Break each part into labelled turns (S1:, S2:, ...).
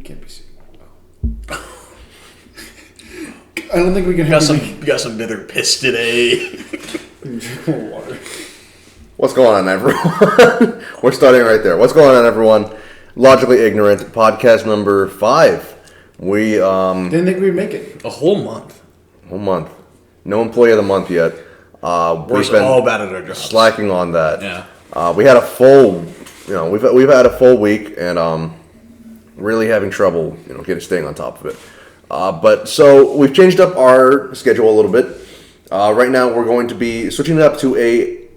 S1: can't be seen. I don't think we can have
S2: You got some bitter piss today.
S1: water.
S3: What's going on, everyone? We're starting right there. What's going on, everyone? Logically Ignorant, podcast number 5. We
S1: Didn't think we'd make it.
S2: A whole month.
S3: No employee of the month yet.
S2: We're all bad at our jobs.
S3: Slacking on that.
S2: Yeah.
S3: We had a full, we've had a full week and really having trouble, staying on top of it. But so we've changed up our schedule a little bit. Right now we're going to be switching it up to a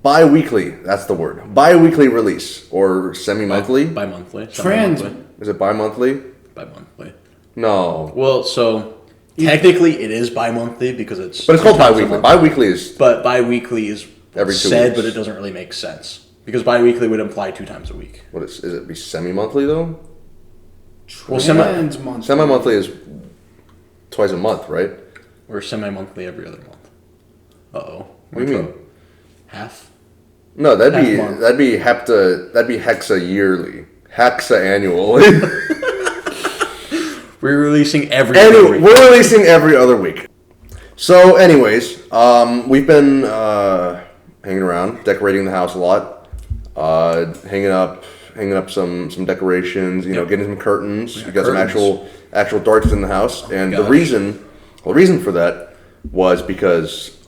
S3: biweekly. That's the word. Biweekly release or semi-monthly.
S2: Bi-monthly.
S3: Is it bi-monthly?
S2: Bi-monthly.
S3: No.
S2: Well, so technically it is bi-monthly because it's.
S3: But it's called bi-weekly. Bi-weekly is.
S2: But bi-weekly is
S3: every 2
S2: said,
S3: weeks.
S2: but it doesn't really make sense because bi-weekly would imply 2 times a week.
S3: What is it? Be semi-monthly though?
S2: Well,
S3: semi-monthly is twice a month, right?
S2: Or semi-monthly every other month. Uh-oh.
S3: What do you mean?
S2: Half?
S3: No, that'd be hexa yearly. Hexa annually.
S2: We're releasing every other week.
S3: We're releasing every other week. So, anyways, we've been hanging around, decorating the house a lot, hanging up some decorations, getting some curtains.
S2: Yeah,
S3: we got some actual darts in the house, and the reason for that was because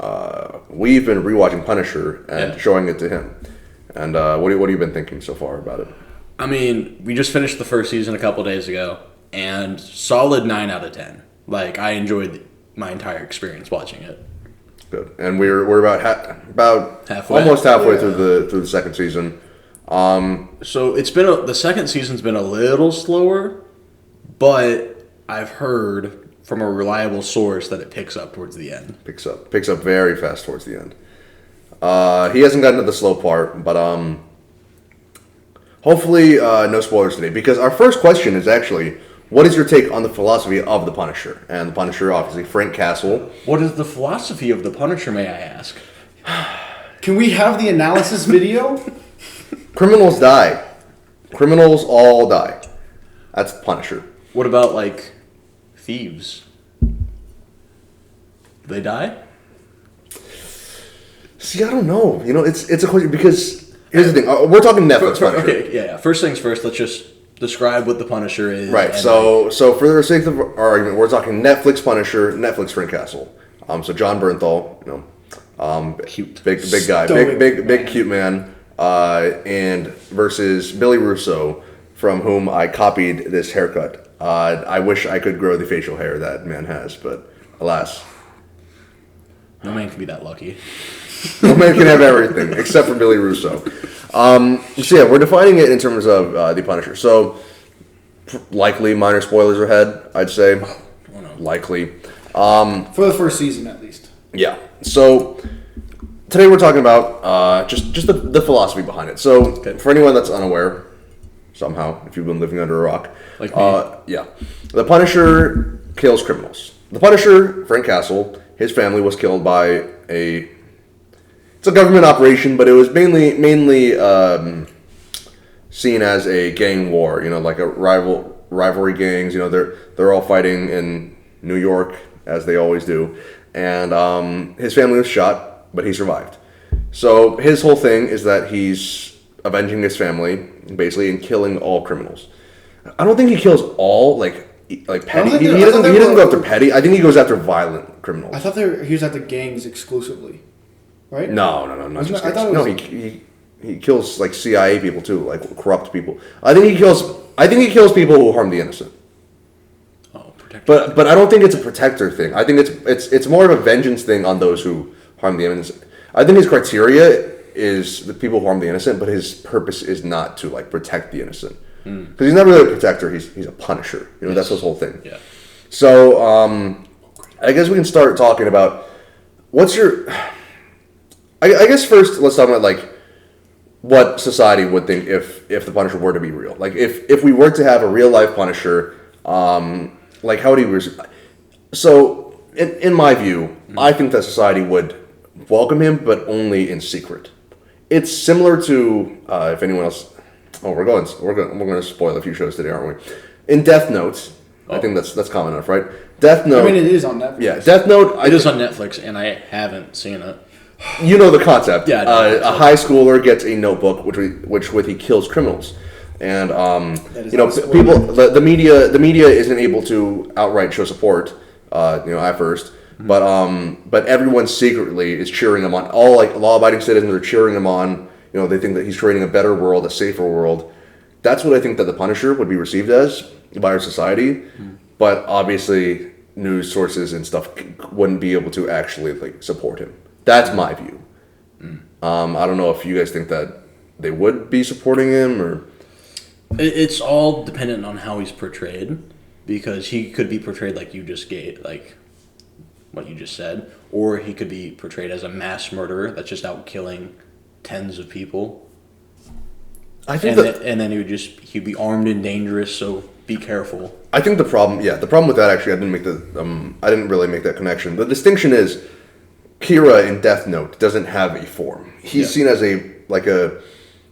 S3: we've been rewatching Punisher and showing it to him. And what have you been thinking so far about it?
S2: I mean, we just finished the first season a couple days ago, and solid 9 out of 10. Like, I enjoyed my entire experience watching it.
S3: Good, and we're about
S2: halfway.
S3: Almost halfway through the second season.
S2: So it's been the second season's been a little slower, but I've heard from a reliable source that it picks up towards the end.
S3: Picks up very fast towards the end. He hasn't gotten to the slow part, but hopefully no spoilers today, because our first question is actually, what is your take on the philosophy of the Punisher? And the Punisher, obviously, Frank Castle.
S2: What is the philosophy of the Punisher, may I ask?
S1: Can we have the analysis video?
S3: Criminals die. Criminals all die. That's Punisher.
S2: What about, like, thieves? Do they die?
S3: See, I don't know. It's a question because here's the thing. We're talking Netflix Punisher.
S2: Okay, yeah. First things first. Let's just describe what the Punisher is.
S3: Right. So for the sake of our argument, we're talking Netflix Punisher, Netflix Frank Castle. So John Bernthal,
S2: cute,
S3: big guy, big cute man, and versus Billy Russo, from whom I copied this haircut. I wish I could grow the facial hair that man has, but alas.
S2: No man can be that lucky.
S3: No man can have everything, except for Billy Russo. So yeah, we're defining it in terms of the Punisher. So, likely minor spoilers ahead, I'd say.
S2: Oh, no.
S3: Likely.
S1: For the first season, at least.
S3: Yeah. So, today we're talking about just the philosophy behind it. So, for anyone that's unaware, somehow, if you've been living under a rock.
S2: Like me.
S3: Yeah. The Punisher kills criminals. The Punisher, Frank Castle, his family was killed by it's a government operation, but it was mainly seen as a gang war. Like a rivalry gangs. They're all fighting in New York as they always do, and his family was shot, but he survived. So his whole thing is that he's avenging his family, basically, and killing all criminals. I don't think he kills all like petty. He doesn't go after petty. I think he goes after violent criminals.
S1: I thought he was at the gangs exclusively, right?
S3: No, not just
S1: I thought it was,
S3: he kills like CIA people too, like corrupt people. I think he kills people who harm the innocent.
S2: Oh, protector.
S3: But I don't think it's a protector thing. I think it's more of a vengeance thing on those who harm the innocent. I think his criteria is the people who harm the innocent, but his purpose is not to like protect the innocent. Because he's not really a protector; he's a punisher.
S2: Yes.
S3: That's his whole thing.
S2: Yeah.
S3: So I guess we can start talking about what's your. I guess first let's talk about like what society would think if the Punisher were to be real. Like if we were to have a real life Punisher, like how would he? So in my view, I think that society would welcome him, but only in secret. It's similar to if anyone else. Oh, we're going to spoil a few shows today, aren't we? in Death Note, I think that's common enough, right? Death Note.
S1: I mean, it is on Netflix.
S3: Yeah, Death Note.
S2: It is on Netflix, and I haven't seen it.
S3: You know the concept.
S2: Yeah, I know.
S3: A high schooler gets a notebook, which with he kills criminals, and people, the media isn't able to outright show support, at first, but everyone secretly is cheering him on. All like law-abiding citizens are cheering him on. They think that he's creating a better world, a safer world. That's what I think that the Punisher would be received as by our society, but obviously news sources and stuff wouldn't be able to actually support him. That's my view. I don't know if you guys think that they would be supporting him or.
S2: It's all dependent on how he's portrayed, because he could be portrayed like you just gave, like what you just said, or he could be portrayed as a mass murderer that's just out killing tens of people.
S3: I think
S2: and then he'd be armed and dangerous, so be careful.
S3: I think the problem with that actually, I didn't really make that connection. The distinction is, Kira in Death Note doesn't have a form. He's seen as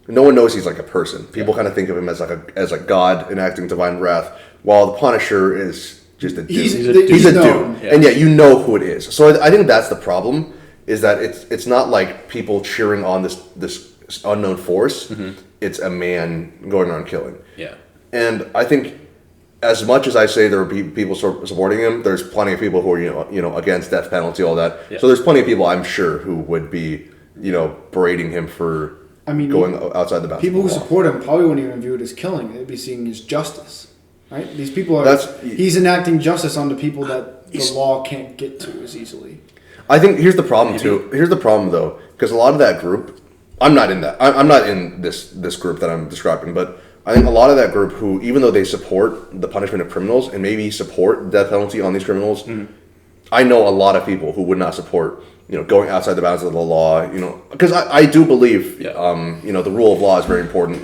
S3: no one knows he's like a person. People kind of think of him as a god enacting divine wrath, while the Punisher is just a dude. He's a dude, and yet you know who it is. So I think that's the problem, is that it's not like people cheering on this unknown force. It's a man going around killing.
S2: Yeah,
S3: and I think, as much as I say there will be people supporting him, there's plenty of people who are against death penalty, all that. Yeah. So there's plenty of people, I'm sure, who would be berating him for going outside the bounds.
S1: People who support him probably wouldn't even view it as killing. They'd be seeing it as justice, right? These people are. He's enacting justice onto people that the law can't get to as easily.
S3: I think here's the problem too. Here's the problem though, because a lot of that group, I'm not in that. I'm not in this group that I'm describing, but I think a lot of that group who, even though they support the punishment of criminals and maybe support death penalty on these criminals, I know a lot of people who would not support, going outside the bounds of the law, because I do believe, the rule of law is very important,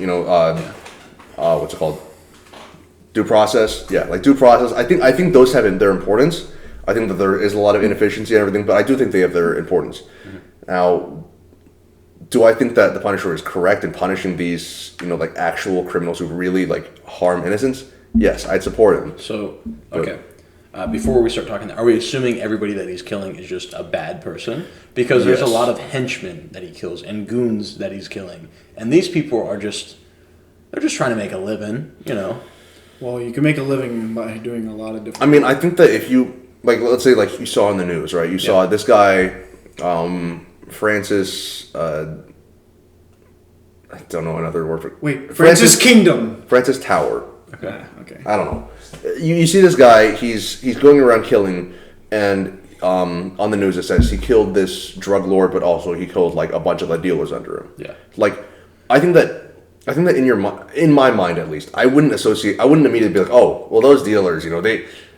S3: what's it called? Due process. Yeah, like due process. I think those have their importance. I think that there is a lot of inefficiency and everything, but I do think they have their importance. Now, do I think that the Punisher is correct in punishing these, actual criminals who really harm innocents? Yes, I'd support him.
S2: So, okay. Before we start talking, are we assuming everybody that he's killing is just a bad person? Because there's a lot of henchmen that he kills and goons that he's killing, and these people are they're just trying to make a living,
S1: Well, you can make a living by doing a lot of different.
S3: I mean, I think that if you let's say you saw in the news, right? You saw this guy. Francis, I don't know another word for.
S1: Wait, Francis Kingdom.
S3: Francis Tower.
S1: Okay. Okay.
S3: I don't know. You see this guy? He's going around killing, and on the news it says he killed this drug lord, but also he killed a bunch of the dealers under him.
S2: Yeah.
S3: I think that in my mind at least, I wouldn't immediately be like, oh, well, those dealers,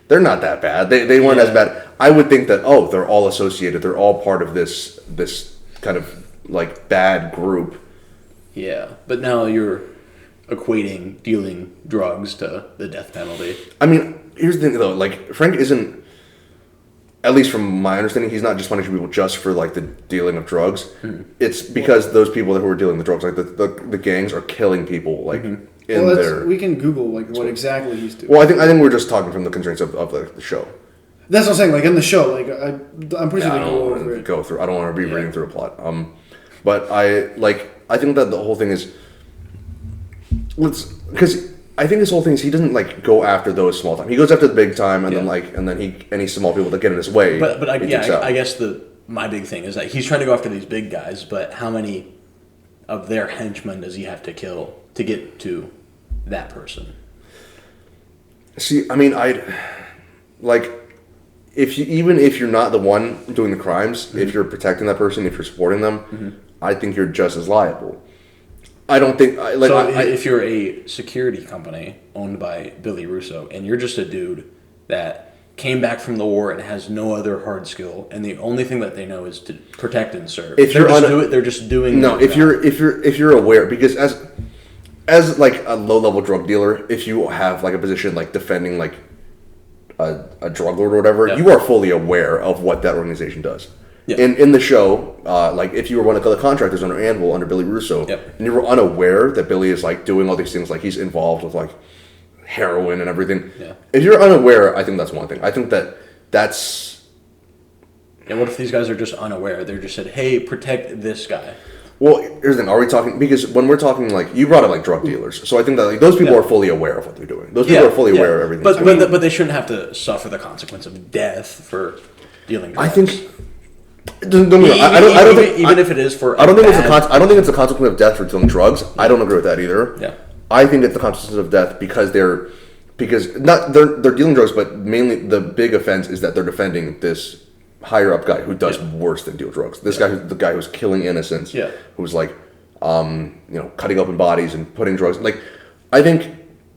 S3: they're not that bad. They weren't as bad. I would think that, oh, they're all associated. They're all part of this kind of bad group.
S2: Yeah, but now you're equating dealing drugs to the death penalty.
S3: I mean, here's the thing though. Frank isn't, at least from my understanding, he's not just punishing people just for the dealing of drugs. It's because those people who are dealing the drugs, the gangs, are killing people
S1: we can Google what exactly he's doing.
S3: Well, I think we're just talking from the constraints of the show.
S1: That's what I'm saying. In the show, I'm pretty sure they go over it.
S3: Go through. I don't want to be reading through a plot. But I think that the whole thing is, because I think this whole thing is he doesn't go after those small time. He goes after the big time, and then any small people that get in his way.
S2: But I guess my big thing is that he's trying to go after these big guys, but how many of their henchmen does he have to kill to get to that person?
S3: See, I mean, if you're not the one doing the crimes, if you're protecting that person, if you're supporting them, I think you're just as liable. I don't think
S2: if you're a security company owned by Billy Russo and you're just a dude that came back from the war and has no other hard skill, and the only thing that they know is to protect and serve. They're just doing.
S3: No, if you're aware, because as a low level drug dealer, if you have a position defending a drug lord or whatever, you are fully aware of what that organization does. Yeah. In the show, if you were one of the contractors under Anvil, under Billy Russo, and you were unaware that Billy is doing all these things, he's involved with heroin and everything.
S2: Yeah.
S3: If you're unaware, I think that's one thing. I think that's.
S2: And what if these guys are just unaware? They're just said, "Hey, protect this guy."
S3: Well, here's the thing. Are we talking, because when we're talking, like, you brought up like drug dealers, so I think that like those people are fully aware of what they're doing. Those people are fully aware of everything.
S2: But they shouldn't have to suffer the consequence of death for dealing drugs.
S3: I think. I don't think
S2: even if it is for.
S3: I don't think it's a consequence of death for dealing drugs. I don't agree with that either.
S2: Yeah.
S3: I think it's the consequence of death because they're dealing drugs, but mainly the big offense is that they're defending this higher up guy who does worse than deal drugs. This guy, the guy who's killing innocents.
S2: Yeah.
S3: Who's like, cutting open bodies and putting drugs. Like, I think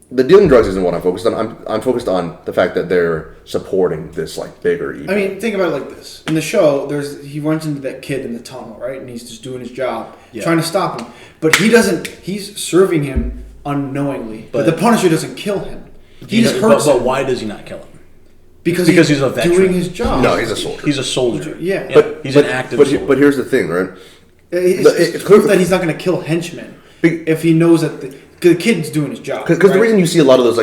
S3: the dealing drugs isn't what I'm focused on. I'm focused on the fact that they're supporting this like bigger evil.
S1: I mean, think about it like this. In the show, he runs into that kid in the tunnel, right? And he's just doing his job, trying to stop him. But he's serving him unknowingly. But the Punisher doesn't kill him. He just hurts him.
S2: But why does he not kill him?
S1: Because he's a veteran. Doing his job.
S3: No, he's a soldier.
S2: He's a soldier.
S1: Yeah.
S2: He's an active soldier.
S3: But here's the thing, right?
S1: It's proof that he's not going to kill henchmen if he knows that the kid's doing his job.
S3: Because the reason you see a lot of those,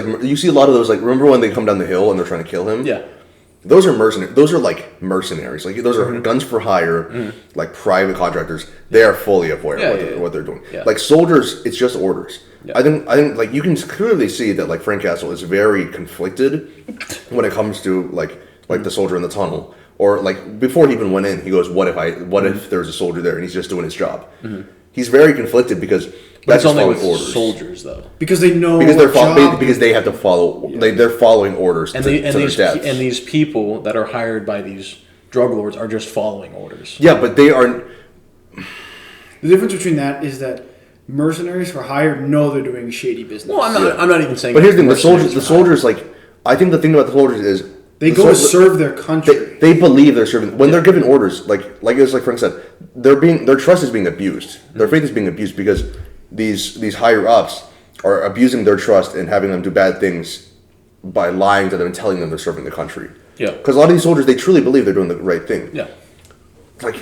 S3: remember when they come down the hill and they're trying to kill him?
S2: Yeah.
S3: Those are mercenaries. Those are like mercenaries. Like those are guns for hire, like private contractors. They are fully aware of what they're doing.
S2: Yeah.
S3: Like soldiers, it's just orders.
S2: Yeah.
S3: I think like you can clearly see that like Frank Castle is very conflicted when it comes to like the soldier in the tunnel, or like before he even went in, he goes, "What if there's a soldier there and he's just doing his job?" Mm-hmm. He's very conflicted because that's
S2: only with
S3: orders.
S2: Soldiers though,
S1: because they know
S3: because they have to follow. Yeah. They're following orders to their deaths.
S2: And these people that are hired by these drug lords are just following orders.
S3: Yeah, but they aren't.
S1: The difference between that is that mercenaries for hire know they're doing shady business.
S2: Well, I'm not even saying.
S3: But here's the thing: the soldiers, like, I think the thing about the soldiers is
S1: they go to serve their country.
S3: They believe they're serving. When they're given orders, like Frank said, their trust is being abused. Their faith is being abused because these higher ups are abusing their trust and having them do bad things by lying to them and telling them they're serving the country. Yeah. Because a lot of these soldiers, they truly believe they're doing the right thing.
S2: Yeah.
S3: Like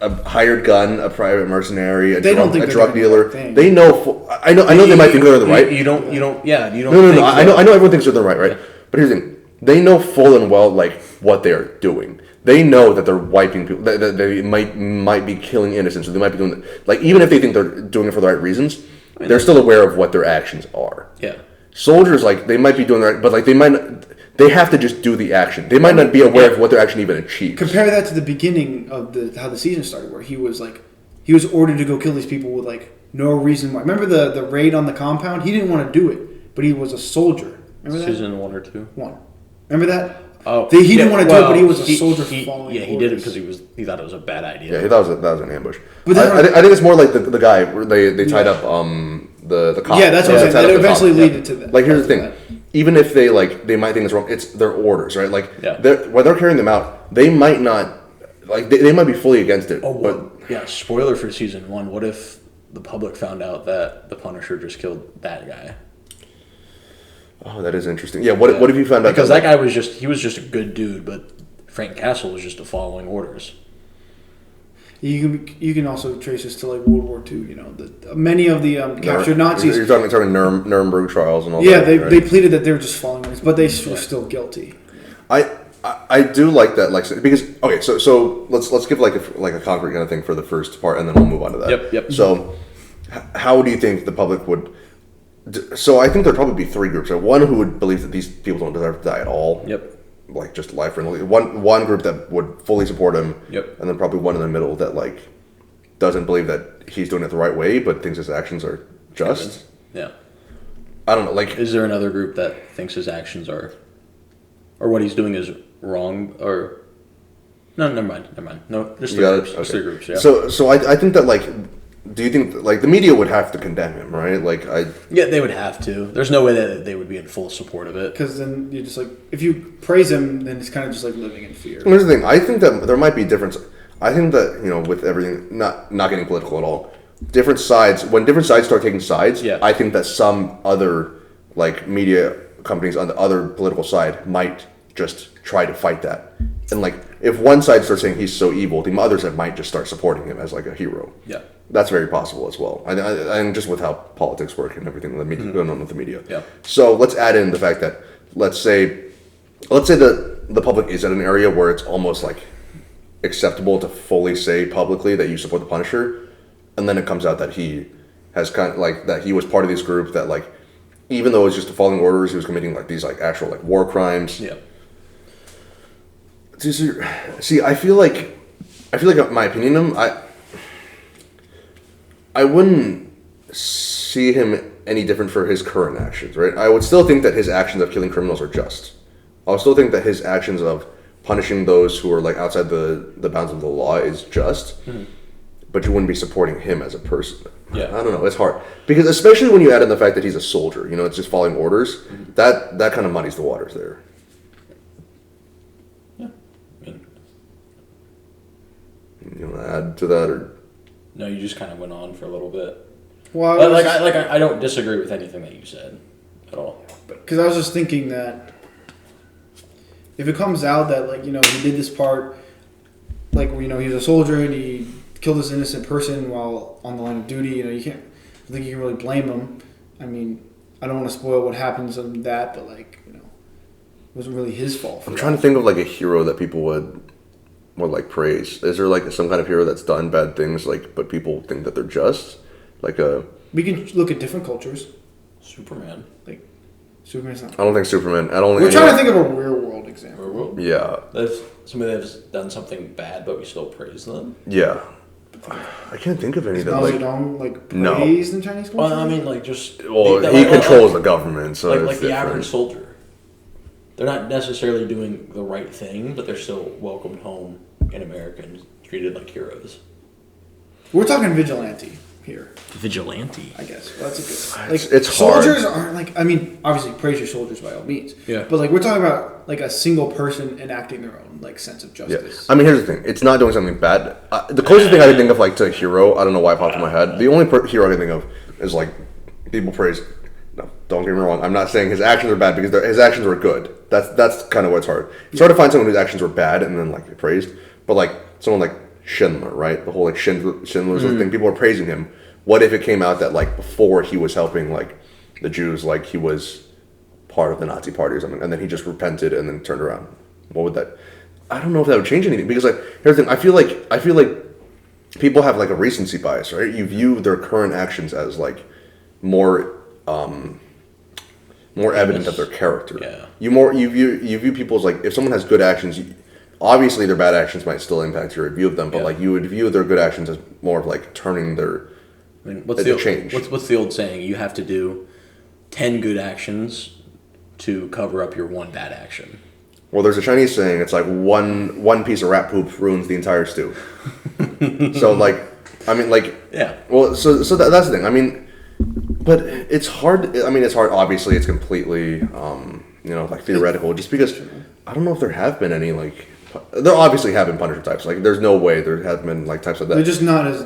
S3: a hired gun, a private mercenary, a drug
S1: The
S3: dealer.
S1: right
S3: they know. I know they might think they're the right.
S2: You don't. No.
S3: I know everyone thinks they're the right. Yeah. But here's the thing: they know full and well like what they are doing. They know that they're wiping people. That they might be killing innocents. Or they might be doing like even if they think they're doing it for the right reasons, they're still aware of what their actions are.
S2: Yeah.
S3: Soldiers like they might be doing the right, but like they have to just do the action. They might not be aware of what they're actually even achieved.
S1: Compare that to the beginning of how the season started, where he was ordered to go kill these people with like no reason why. Remember the raid on the compound? He didn't want to do it, but he was a soldier. Remember that?
S2: Season 1 or 2?
S1: 1. Remember that?
S2: Oh,
S1: he didn't want to do it, but he was a soldier following.
S2: Yeah, he did it because he thought it was a bad idea.
S3: Yeah, he thought that was an ambush. But I think it's more like the guy where they tied up the cop.
S1: Yeah, that's what I'm saying. That eventually led to that.
S3: Like here's the thing. Even if they might think it's wrong, it's their orders, right? Like when they're carrying them out, they might not they might be fully against it.
S2: But spoiler for season 1. What if the public found out that the Punisher just killed that guy?
S3: Oh, that is interesting. Yeah, what if you found out
S2: because that guy was just a good dude, but Frank Castle was just following orders.
S1: You can also trace this to like World War II. You know, many of the captured Nazis.
S3: You're talking Nuremberg trials and all
S1: that.
S3: Yeah,
S1: they pleaded that they were just following orders, but they were still guilty.
S3: I do like that, like because okay, so let's give like a concrete kind of thing for the first part, and then we'll move on to that.
S2: Yep.
S3: So, how do you think the public would? So I think there'd probably be 3 groups. One who would believe that these people don't deserve to die at all.
S2: Yep.
S3: Like just life friendly. One group that would fully support him.
S2: Yep.
S3: And then probably one in the middle that like doesn't believe that he's doing it the right way, but thinks his actions are just.
S2: Yeah.
S3: I don't know. Like,
S2: is there another group that thinks his actions are, or what he's doing is wrong, or? No, never mind. No, just 3 groups. Okay. Just 3 groups. Yeah.
S3: So I think that like. Do you think like the media would have to condemn him, right?
S2: Yeah, they would have to. There's no way that they would be in full support of it.
S1: Because then you're just like, if you praise him, then it's kind of just like living in fear.
S3: Here's the thing. I think that there might be difference. I think that with everything, not getting political at all, different sides. When different sides start taking sides, I think that some other like media companies on the other political side might just try to fight that. And like, if one side starts saying he's so evil, the other side might just start supporting him as like a hero.
S2: Yeah.
S3: That's very possible as well. And just with how politics work and everything going on with the media.
S2: Yeah.
S3: So let's add in the fact that let's say the public is at an area where it's almost like acceptable to fully say publicly that you support the Punisher, and then it comes out that he has kind of like that he was part of this group that like even though it was just following orders, he was committing like these like actual like war crimes.
S2: Yeah.
S3: See, I feel like my opinion, I wouldn't see him any different for his current actions, right? I would still think that his actions of killing criminals are just. I would still think that his actions of punishing those who are like outside the bounds of the law is just. Mm-hmm. But you wouldn't be supporting him as a person.
S2: Yeah.
S3: I don't know. It's hard because especially when you add in the fact that he's a soldier, it's just following orders. Mm-hmm. That kind of muddies the waters there.
S2: Yeah.
S3: You want to add to that or?
S2: No, you just kind of went on for a little bit.
S1: Well,
S2: I don't disagree with anything that you said at all.
S1: Because I was just thinking that if it comes out that like he did this part, like he was a soldier and he killed this innocent person while on the line of duty, you can't. I think you can really blame him. I mean, I don't want to spoil what happens on that, but it wasn't really his fault.
S3: I'm trying to think of like a hero that people would like praise. Is there like some kind of hero that's done bad things but people think that they're just like a?
S1: We can look at different cultures.
S2: Superman.
S1: Superman's not.
S3: I don't think Superman.
S1: We're trying to think of a real world example.
S2: Real world?
S3: Yeah.
S2: That's somebody that's done something bad, but we still praise them.
S3: Yeah. I can't think of any that
S1: praised in Chinese culture.
S2: Well, I mean, just
S3: he controls the government, so
S2: like the average soldier. They're not necessarily doing the right thing, but they're still welcomed home in America and treated like heroes.
S1: We're talking vigilante here.
S2: Vigilante,
S1: I guess. Well, that's a good.
S3: It's
S1: soldiers
S3: hard.
S1: aren't obviously praise your soldiers by all means.
S2: Yeah.
S1: But we're talking about a single person enacting their own sense of justice.
S3: Yeah. I mean, here's the thing. It's not doing something bad. The closest thing I can think of to a hero, I don't know why it popped in my head. The only hero I can think of is people praise. No, don't get me wrong. I'm not saying his actions are bad because his actions were good. That's kind of what's hard. It's hard to find someone whose actions were bad and then praised. But someone like Schindler, right? The whole Schindler's thing. People are praising him. What if it came out that before he was helping the Jews, he was part of the Nazi party or something, and then he just repented and then turned around? What would that? I don't know if that would change anything because here's the thing. I feel like people have a recency bias, right? You view their current actions as more evident of their character.
S2: Yeah.
S3: You view people as if someone has good actions. Obviously, their bad actions might still impact your view of them, but you would view their good actions as more of turning their.
S2: I mean, what's the old saying? You have to do 10 good actions to cover up your one bad action.
S3: Well, there's a Chinese saying. It's one piece of rat poop ruins the entire stew. So
S2: yeah.
S3: Well, so that's the thing. I mean, but it's hard. I mean, it's hard. Obviously, it's completely theoretical. Just because I don't know if there have been any there obviously have been Punisher types. There's no way there have been types like that.
S1: They're just not as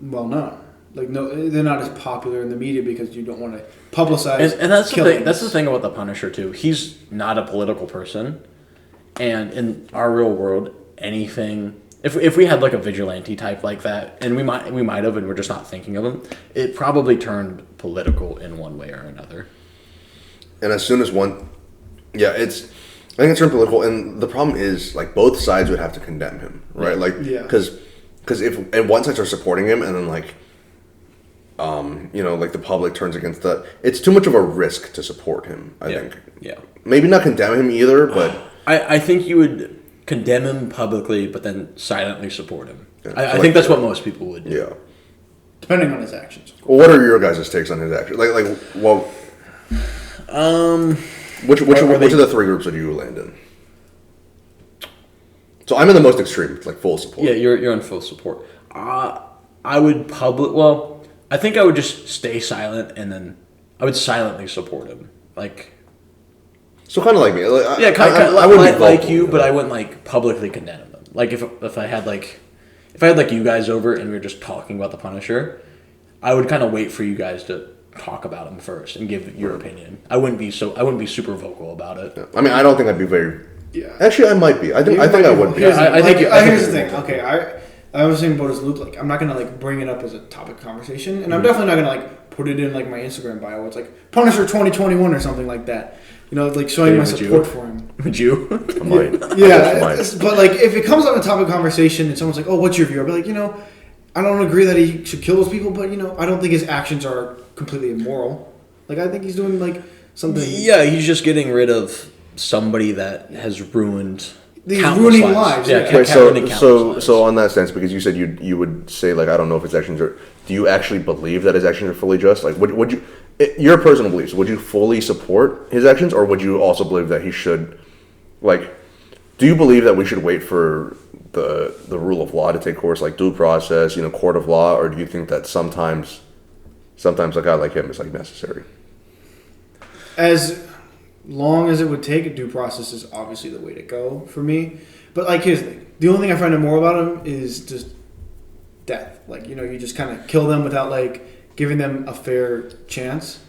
S1: well known. They're not as popular in the media because you don't want to publicize.
S2: And that's the thing. That's the thing about the Punisher too. He's not a political person, and in our real world, anything. If we had a vigilante type like that, and we might have, and we're just not thinking of him, it probably turned political in one way or another.
S3: And as soon as one, I think it's turned political, and the problem is both sides would have to condemn him, right? Because if one side starts supporting him, and then the public turns against that, it's too much of a risk to support him. I think.
S2: Yeah.
S3: Maybe not condemn him either, but
S2: I think you would condemn him publicly, but then silently support him.
S3: Yeah.
S2: I think that's what most people would do.
S3: Yeah.
S1: Depending on his actions.
S3: Well, what are your guys' takes on his actions? Which of the three groups would you land in? So I'm in the most extreme, full support.
S2: Yeah, you're in full support. I would I think I would just stay silent, and then I would silently support him.
S3: So kind of like me.
S2: I wouldn't like you, but I wouldn't publicly condemn him. If I had you guys over and we were just talking about the Punisher, I would kind of wait for you guys to talk about him first and give your opinion. I wouldn't be super vocal about it.
S3: Yeah. I mean, I don't think I'd be very.
S1: Yeah.
S3: Actually, I might be. I think I would be.
S1: Here's the thing. Okay, I was saying about as Luke, like I'm not gonna like bring it up as a topic of conversation, and I'm definitely not gonna like put it in like my Instagram bio. It's like Punisher 2021 or something like that. You know, like showing my support for him.
S2: Would you?
S3: I might.
S1: Yeah, but like if it comes up in topic of conversation and someone's like, "Oh, what's your view?" I'll be like, you know, I don't agree that he should kill those people, but you know, I don't think his actions are completely immoral. Like I think he's doing like something.
S2: Yeah, he's just getting rid of somebody that has ruined.
S1: He's ruining lives.
S2: Yeah.
S3: Wait, so on that sense, because you said you would say like I don't know if his actions are. Do you actually believe that his actions are fully just? Like, would you? Your personal beliefs. Would you fully support his actions, or would you also believe that he should? Like, do you believe that we should wait for the rule of law to take course, like due process, you know, court of law, or do you think that sometimes a guy like him is like necessary?
S1: As long as it would take, a due process is obviously the way to go for me. But like, here's the thing: the only thing I find immoral about him is just death. Like, you know, you just kind of kill them without like giving them a fair chance.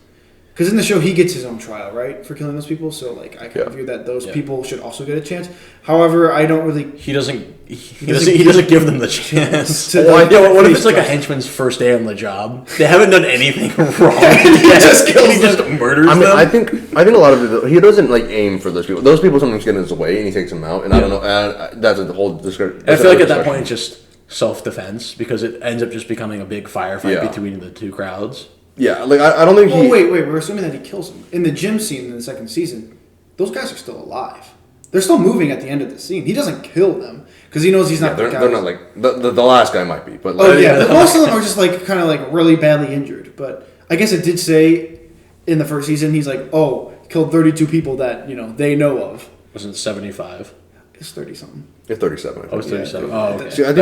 S1: Because in the show, he gets his own trial, right, for killing those people. So like, I kind of view that those people should also get a chance. However, I don't really.
S2: He doesn't give them the chance. What if it's like a henchman's first day on the job? They haven't done anything wrong. He just kills them. Just murders them.
S3: I think a lot of it, he doesn't like aim for those people. Those people sometimes get in his way, and he takes them out. And I don't know. That's a whole discussion.
S2: I feel like at that point it's just self-defense because it ends up just becoming a big firefight between the two crowds.
S3: Yeah, like I don't think he.
S1: Oh wait, we're assuming that he kills him in the gym scene in the second season. Those guys are still alive. They're still moving at the end of the scene. He doesn't kill them because he knows he's not.
S3: They're not like the last guy might be, but like,
S1: most of them are just like kind of like really badly injured. But I guess it did say in the first season he's like, oh, killed 32 people that they know of.
S2: Wasn't 75?
S1: It's 30 something.
S3: It's 37.
S2: Oh, it's 37.
S1: Yeah.
S2: Oh, okay.
S3: See, I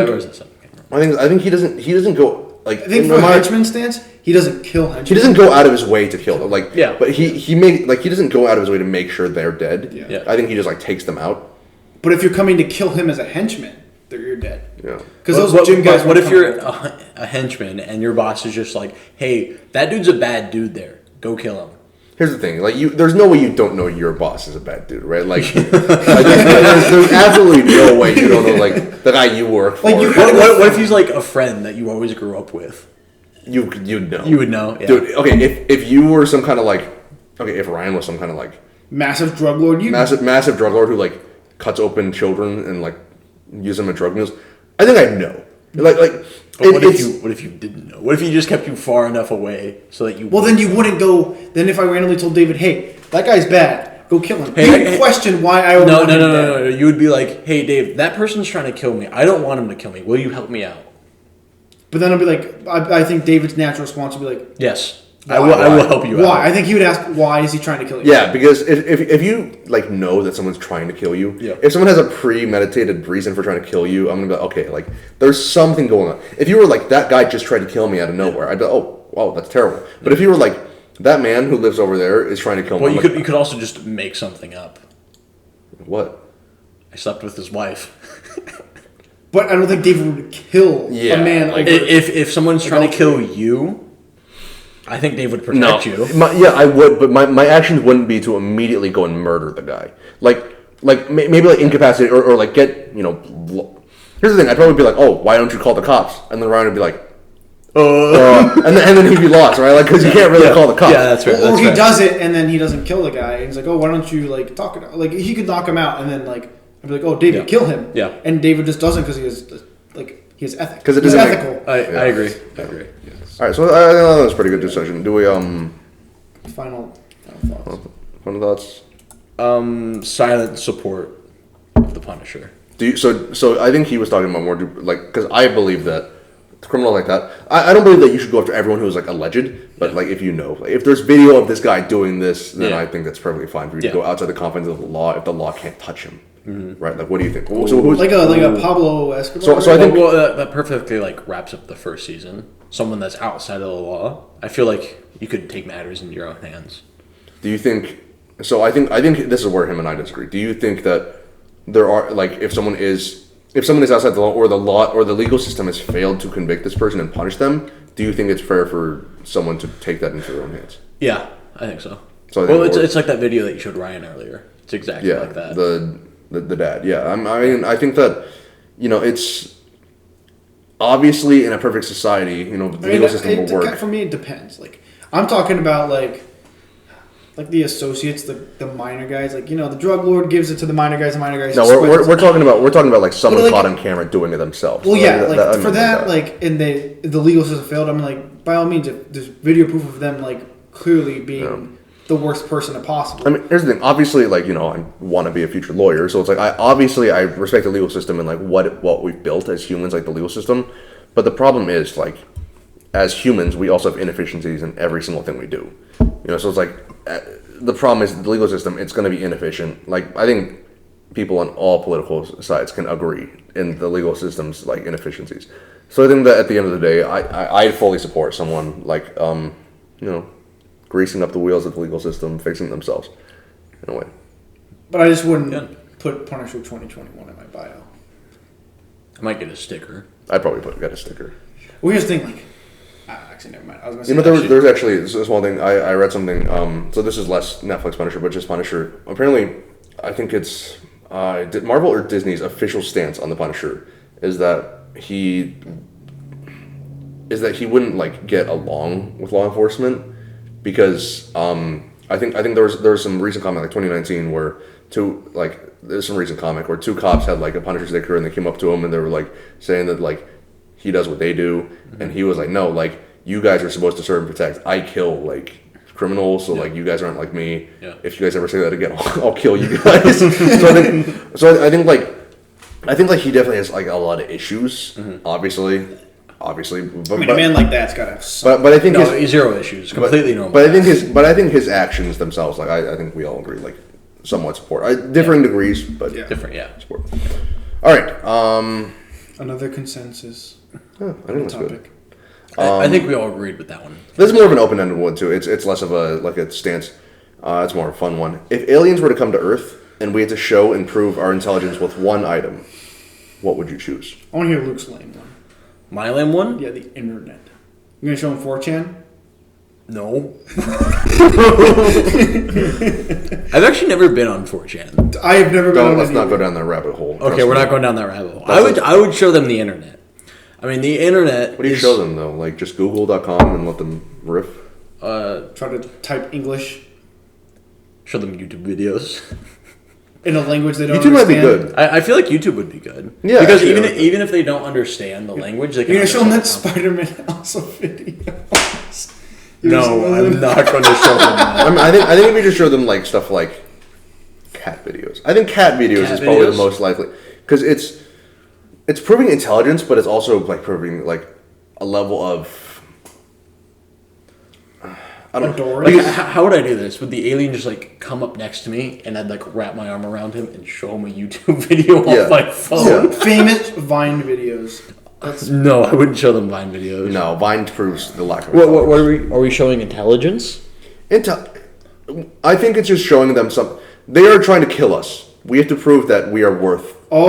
S3: think he doesn't go. Like,
S1: I think from a henchman stance, he doesn't kill henchmen.
S3: He doesn't go out of his way to kill them. Like, but he doesn't go out of his way to make sure they're dead.
S1: Yeah.
S3: I think he just like takes them out.
S1: But if you're coming to kill him as a henchman, you're dead.
S3: Yeah.
S1: Because those gym guys.
S2: What if you're a henchman and your boss is just like, hey, that dude's a bad dude there. Go kill him.
S3: Here's the thing, like there's no way you don't know your boss is a bad dude, right? Like, there's absolutely no way you don't know like the guy you work for.
S2: Like, what if he's like a friend that you always grew up with?
S3: You'd know.
S2: You would know, yeah.
S3: Dude. Okay, if you were some kind of like, if Ryan was some kind of like
S1: massive drug lord,
S3: massive drug lord who like cuts open children and like uses them as drug mules, I think I'd know. Like.
S2: But what if you didn't know? What if he just kept you far enough away so that you?
S1: Well, then you wouldn't go. Then if I randomly told David, "Hey, that guy's bad. Go kill him." Hey, you question why I would.
S2: No. You would be like, "Hey, Dave, that person's trying to kill me. I don't want him to kill me. Will you help me out?"
S1: But then I'll be like, I think David's natural response would be like,
S2: "Yes, I will help you out."
S1: Why? I think he would ask, "Why is he trying to kill you?"
S3: Yeah, because if you like know that someone's trying to kill you, if someone has a premeditated reason for trying to kill you, I'm gonna be like, okay, like there's something going on. If you were like that guy just tried to kill me out of nowhere, I'd be like, oh, wow, that's terrible. But if you were like that man who lives over there is trying to kill me,
S2: well, you could also just make something up.
S3: What?
S2: I slept with his wife.
S1: But I don't think David would kill a man.
S2: Like, if someone's trying to kill you. I think Dave would protect you.
S3: I would, but my actions wouldn't be to immediately go and murder the guy. Like maybe like incapacitate or like get, Here's the thing, I'd probably be like, oh, why don't you call the cops? And then Ryan would be like, and then he'd be lost, right? Like, because you can't really call the cops.
S2: Yeah, that's right.
S1: Or he does it and then he doesn't kill the guy. And he's like, oh, why don't you like talk it out? Like, he could knock him out and then like, I'd be like, oh, David, kill him.
S2: Yeah.
S1: And David just doesn't because he has ethics.
S3: Because
S1: he's ethical.
S2: I agree. I agree.
S3: All right, so I think that was a pretty good discussion. Do we
S1: final thoughts?
S3: Final thoughts?
S2: Silent support of the Punisher.
S3: So I think he was talking about more like because I believe that criminal like that. I don't believe that you should go after everyone who's like alleged, but like if if there's video of this guy doing this, then I think that's perfectly fine for you to go outside the confines of the law if the law can't touch him. Mm-hmm. Right? Like, what do you think? So who's
S1: like a Pablo Escobar?
S3: So I think
S2: that perfectly like wraps up the first season. Someone that's outside of the law. I feel like you could take matters into your own hands.
S3: Do you think? So I think this is where him and I disagree. Do you think that there are like if someone is outside the law or the legal system has failed to convict this person and punish them, do you think it's fair for someone to take that into their own hands?
S2: Yeah, I think so. It's like that video that you showed Ryan earlier. It's exactly like that.
S3: The dad. Yeah, I mean I think that it's. obviously, in a perfect society, the legal system will work.
S1: For me, it depends. Like, I'm talking about like the associates, the minor guys. Like, the drug lord gives it to the minor guys. The minor guys.
S3: No, we're talking about like someone caught on camera doing it themselves.
S1: Well, yeah, and the legal system failed. I'm like, by all means, if there's video proof of them like clearly being the worst person possible.
S3: I mean, here's the thing. Obviously, like, I want to be a future lawyer, so it's like I respect the legal system and like what we've built as humans, like the legal system. But the problem is, like, as humans, we also have inefficiencies in every single thing we do. So it's like the problem is the legal system. It's going to be inefficient. Like, I think people on all political sides can agree in the legal system's like inefficiencies. So I think that at the end of the day, I fully support someone like greasing up the wheels of the legal system, fixing it themselves in a way.
S1: But I just wouldn't put Punisher 2021 in my bio.
S2: I might get a sticker.
S3: I'd probably get a sticker.
S1: Well, here's the thing, like, actually, never mind. I was going to say,
S3: there's actually a small thing. I read something. So this is less Netflix Punisher, but just Punisher. Apparently, I think it's Marvel or Disney's official stance on the Punisher is that he wouldn't like get along with law enforcement because I think there was some recent comic like 2019 where there's some recent comic where two cops had like a Punisher sticker and they came up to him and they were like saying that like he does what they do and he was like, no, like, you guys are supposed to serve and protect. I kill like criminals, so like you guys aren't like me. Yeah. If you guys ever say that again, I'll kill you guys. so I think like he definitely has like a lot of issues. Obviously, but,
S1: a man like that's gotta have some.
S3: But I think
S2: zero issues, completely normal.
S3: But I think his actions themselves, like I think we all agree, like somewhat support, differing degrees, but
S2: different, support.
S3: All right,
S1: another consensus.
S3: I think that's good.
S2: I think we all agreed with that one.
S3: This is more of an open-ended one too. It's less of a stance. It's more of a fun one. If aliens were to come to Earth and we had to show and prove our intelligence with one item, what would you choose?
S1: I want to hear Luke's lame one.
S2: My lame one?
S1: Yeah, the internet. You gonna show him 4chan?
S2: No. I've actually never been on 4chan.
S1: I have never been on it.
S3: Let's not go down that rabbit hole.
S2: Okay, we're not going down that rabbit hole. I would show them the internet. I mean, the internet.
S3: What do you show them though? Like just Google.com and let them riff?
S1: Try to type English.
S2: Show them YouTube videos.
S1: In a language they don't
S3: YouTube
S1: understand.
S3: might be good.
S2: I feel like YouTube would be good.
S3: Yeah.
S2: Because even if they don't understand the language, they can.
S1: You're gonna show them that Spider-Man also video.
S2: No, I'm not going to show them that.
S3: I think we just show them like stuff like cat videos. I think cat videos is probably the most likely because it's proving intelligence, but it's also like proving like a level of I don't know.
S2: Like, how would I do this? Would the alien just like come up next to me and I'd like wrap my arm around him and show him a YouTube video off my phone?
S1: Yeah. Famous Vine videos.
S2: No, I wouldn't show them Vine videos.
S3: No, Vine proves the lack of
S2: intelligence. What are we showing intelligence?
S3: I think it's just showing them some. They are trying to kill us. We have to prove that we are worth.
S1: We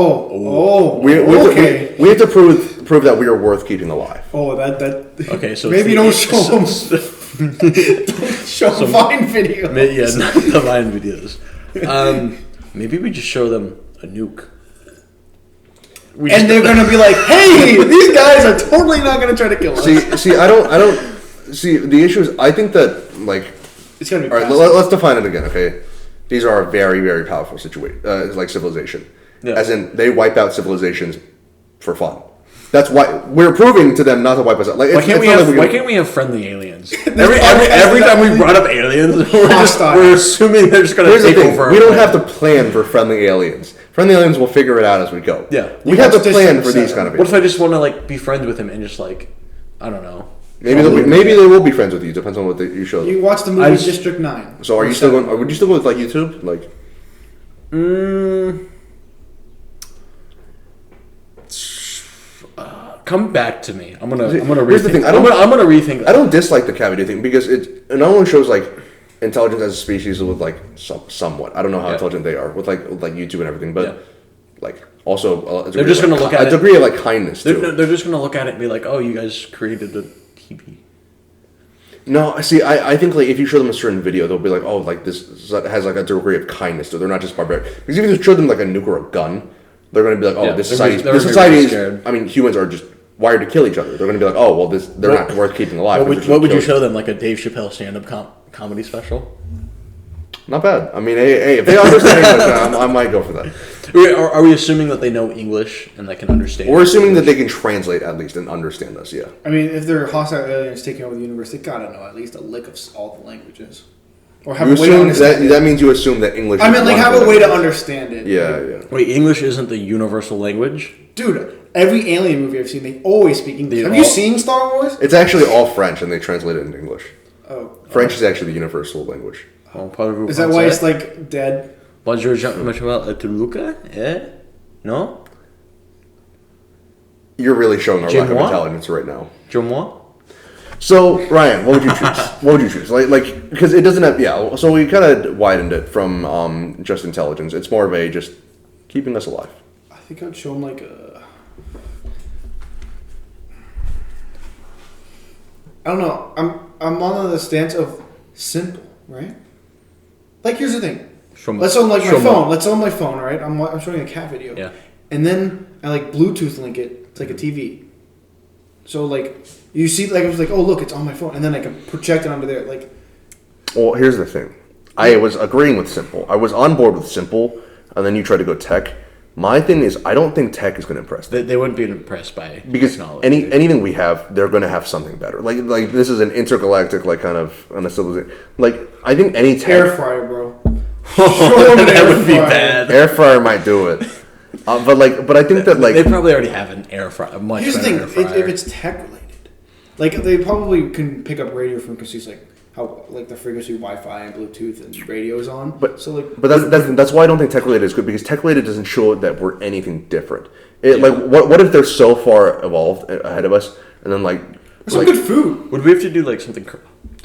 S3: have to prove that we are worth keeping alive.
S2: Okay, so
S1: maybe don't show them. Don't show Vine videos.
S2: Yeah, not the Vine videos. Maybe we just show them a nuke.
S1: And they're gonna be like, "Hey, these guys are totally not gonna try to kill us."
S3: I don't see. The issue is, I think that like
S1: it's gonna be.
S3: All right, let's define it again. Okay, these are a very, very powerful like civilization. Yeah. As in, they wipe out civilizations for fun. That's why we're proving to them not to wipe us out. Like,
S2: why can't we have friendly aliens? every time we brought up aliens, we're assuming they're just going to take over.
S3: We don't have to plan for friendly aliens. Friendly aliens will figure it out as we go.
S2: Yeah,
S3: we have to plan for these kind of aliens.
S2: What if I just want to like be friends with him and just like, I don't know.
S3: Maybe they will be friends with you. Depends on what you show them.
S1: You watch the movie District 9.
S3: So are you still going? Would you still go with like YouTube? Like,
S2: come back to me. I'm gonna rethink.
S3: Here's the thing.
S2: I'm gonna rethink.
S3: I don't dislike the cat video thing because it not only shows like intelligence as a species with like somewhat. I don't know how intelligent they are with like YouTube and everything, but like also
S2: they're just gonna look at
S3: a degree of like kindness too.
S2: They're just gonna look at it and be like, oh, you guys created a TV.
S3: No, see, I think like if you show them a certain video, they'll be like, oh, like this has like a degree of kindness to it. They're not just barbaric. Because if you show them like a nuke or a gun, they're going to be like, oh, this society is. I mean, humans are just wired to kill each other. They're going to be like, oh, well, they're not worth keeping alive.
S2: What would you show them? Like a Dave Chappelle stand-up comedy special?
S3: Not bad. I mean, hey, if they understand English, I might go for that.
S2: Are we assuming that they know English and they can understand?
S3: We're assuming that they can translate at least and understand us, yeah.
S1: I mean, if they're hostile aliens taking over the universe, they gotta know at least a lick of all the languages. Or have a way to understand it.
S3: That means you assume that English
S1: I mean, like, have a way to understand it.
S3: Yeah.
S2: Wait, English isn't the universal language?
S1: Dude, every alien movie I've seen, they always speak English. Have you seen Star Wars?
S3: It's actually all French, and they translate it into English.
S1: Oh.
S3: French is actually the universal language.
S1: Is that why it's, like, dead?
S2: Bonjour, Jean-Michel Tuluka? Eh? No?
S3: You're really showing our lack of intelligence right now.
S2: Moi?
S3: So, Ryan, what would you choose? What would you choose? Like, because it doesn't have, yeah, so we kind of widened it from just intelligence. It's more of a just keeping us alive.
S1: I think I'd show him, like, a... I don't know. I'm on the stance of simple, right? Like, here's the thing. Let's own, like, my phone. Let's own my phone, right? I'm showing a cat video.
S2: Yeah.
S1: And then I, like, Bluetooth link it. It's like a TV. So, like, you see, like, I was like, oh, look, it's on my phone. And then I can project it onto there. Like,
S3: well, here's the thing. I was agreeing with simple. I was on board with simple, and then you tried to go tech. My thing is, I don't think tech is going to impress them.
S2: They wouldn't be impressed by
S3: because
S2: technology.
S3: anything we have, they're going to have something better. Like this is an intergalactic, like, kind of on a civilization. Like, I think any tech...
S1: Air fryer, bro.
S2: That would be bad.
S3: Air fryer might do it. But I think that, like...
S2: They probably already have an air fryer.
S1: Here's the thing. If it's tech-related, like, they probably can pick up radio frequencies, like, how, like, the frequency Wi-Fi and Bluetooth and radio is on. But
S3: that's why I don't think tech-related is good, because tech-related doesn't show that we're anything different. Like, what if they're so far evolved ahead of us, and then, like...
S1: Some good food.
S2: Would we have to do, like, something...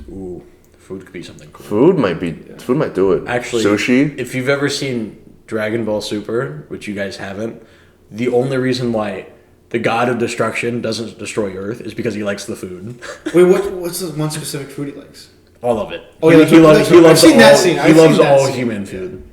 S2: Ooh, food could be something cool.
S3: Food might do it.
S2: Actually,
S3: sushi.
S2: If you've ever seen Dragon Ball Super, which you guys haven't, the only reason why the god of destruction doesn't destroy Earth is because he likes the food.
S1: Wait, what's the one specific food he likes?
S2: All of it.
S1: Oh, yeah,
S2: he loves all
S1: scene.
S2: human food.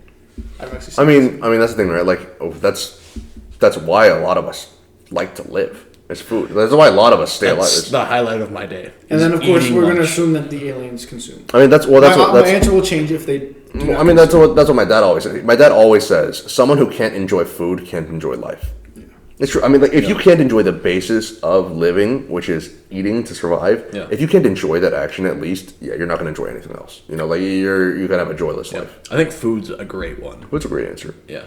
S3: I mean that's the thing, right? Like, that's why a lot of us like to live. It's food. That's why a lot of us stay alive.
S2: That's the highlight of my day.
S1: And then, of course, we're going to assume that the aliens consume.
S3: I mean, my
S1: answer will change if they.
S3: I mean, that's what my dad always says. My dad always says, someone who can't enjoy food can't enjoy life. Yeah. It's true. I mean, like, if you can't enjoy the basis of living, which is eating to survive, if you can't enjoy that action, at least, you're not going to enjoy anything else. You know, like, you're going to have a joyless life.
S2: I think food's a great one.
S3: Food's a great answer.
S2: Yeah.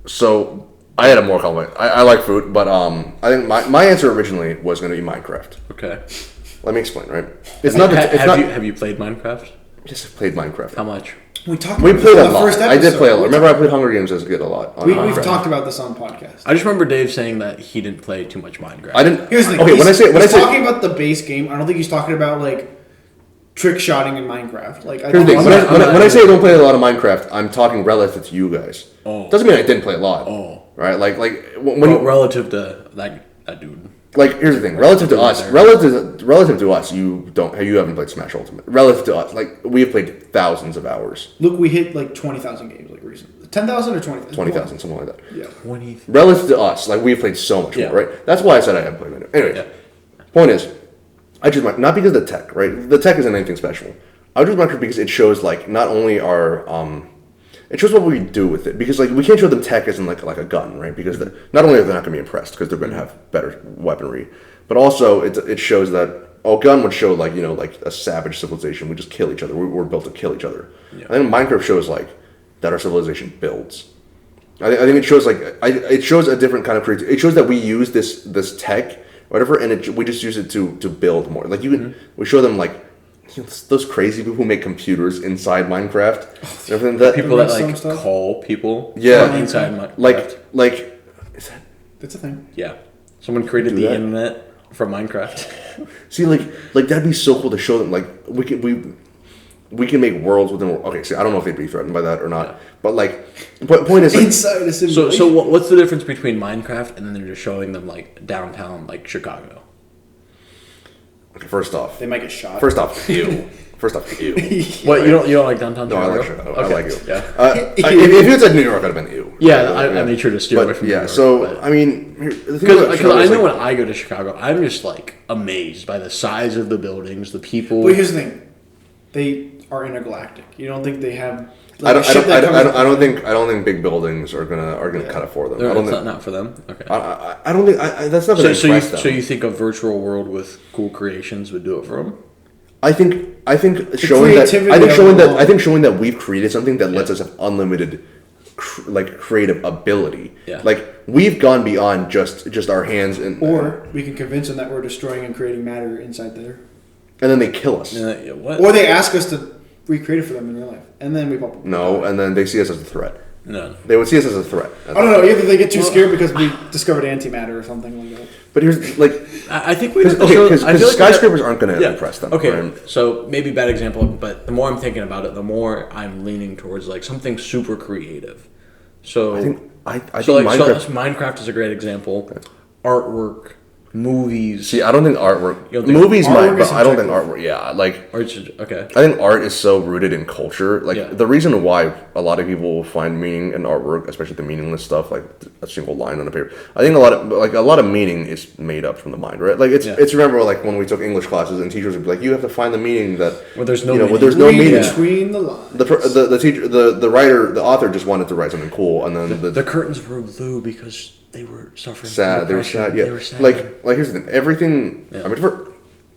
S3: So, I had a more compliment. I like food, but I think my answer originally was going to be Minecraft.
S2: Okay.
S3: Let me explain, right?
S2: Have you played Minecraft?
S3: Yes, I played Minecraft.
S2: How much?
S1: We played
S3: a lot. First I did play a lot. Remember, I played Hunger Games as a kid a lot.
S1: We've talked about this on podcast.
S2: I just remember Dave saying that he didn't play too much Minecraft.
S3: I didn't.
S1: Here's the thing.
S3: Okay, when I say
S1: talking about the base game, I don't think he's talking about, like, trick shotting in Minecraft. Like,
S3: here's the thing. When I say I don't play a lot of Minecraft, I'm talking relative to you guys.
S2: Oh.
S3: Doesn't mean I didn't play a lot.
S2: Oh.
S3: Right? Like when
S2: relative to that dude.
S3: Like, here's the thing. Relative to us, you haven't played Smash Ultimate. Relative to us, like, we have played thousands of hours.
S1: Look, we hit like 20,000 games, like, recently. 10,000 or 20,000?
S3: 20,000, something like that.
S1: Yeah.
S2: 20.
S3: Relative to us, like, we've played so much more, right? That's why I said I haven't played it. Anyway, point is, I choose Minecraft not because of the tech, right? The tech isn't anything special. I choose Minecraft because it shows, like, not only our it shows what we do with it, because, like, we can't show them tech as in like a gun, right? Because not only are they not going to be impressed because they're going to have better weaponry, but also it shows that a gun would show, like, you know, like a savage civilization. We just kill each other. We're built to kill each other. Yeah. I think Minecraft shows, like, that our civilization builds. I think it shows, like, it shows a different kind of creativity. It shows that we use this tech, whatever, and we just use it to build more. Like, we show them, like, those crazy people who make computers inside Minecraft.
S2: People that, like, call people inside
S3: Minecraft. Like, is that...
S1: That's a thing.
S2: Yeah. Someone created the internet from Minecraft.
S3: See, like that'd be so cool to show them. Like, we can make worlds within... Okay, see, I don't know if they'd be threatened by that or not. Yeah. But, like, point is... Like,
S1: inside a simulation.
S2: So what's the difference between Minecraft and then they're just showing them, like, downtown, like, Chicago?
S3: First off,
S1: they might get shot.
S3: First off, ew.
S2: What, you don't like downtown
S3: No,
S2: Chicago?
S3: I like Chicago. I like it.
S2: Yeah.
S3: If you had said New York, I'd have been ew.
S2: Yeah, I made sure to steer away from New York.
S3: So, I mean,
S2: because I know when I go to Chicago, I'm just like amazed by the size of the buildings, the people.
S1: But here's the thing, they are intergalactic. You don't think they have?
S3: I don't think big buildings are gonna cut it for them.
S2: It's not for them. Okay.
S3: I don't think that's not gonna impress them.
S2: So you think a virtual world with cool creations would do it for them?
S3: I think showing that we've created something that lets us have unlimited creative ability.
S2: Yeah.
S3: Like we've gone beyond just our hands
S1: or we can convince them that we're destroying and creating matter inside there.
S3: And then they kill us.
S2: What?
S1: Or they ask us to recreate it for them in real life. And then we pop up.
S3: No, and then they see us as a threat.
S2: No.
S3: They would see us as a threat.
S1: I don't know. Either they get too scared because we discovered antimatter or something like that.
S3: But here's
S2: I think we
S3: because skyscrapers aren't going to impress them.
S2: Okay,
S3: right?
S2: So maybe bad example, but the more I'm thinking about it, the more I'm leaning towards like something super creative. So
S3: I think
S2: Minecraft is a great example. Okay. Artwork. Movies.
S3: See, I don't think artwork. Movies might, but I don't think artwork. Yeah, like
S2: okay.
S3: I think art is so rooted in culture. Like the reason why a lot of people will find meaning in artwork, especially the meaningless stuff, like a single line on a paper. I think a lot of meaning is made up from the mind, right? Like it's remember like when we took English classes and teachers would be like, you have to find the meaning that
S2: there's no meaning.
S3: There's no meaning
S1: between the lines.
S3: The teacher, the writer, the author just wanted to write something cool, and then
S2: the curtains were blue because they were suffering.
S3: Sad. They were sad. Yeah. They were sad. Like here's the thing. Everything. Yeah. I mean,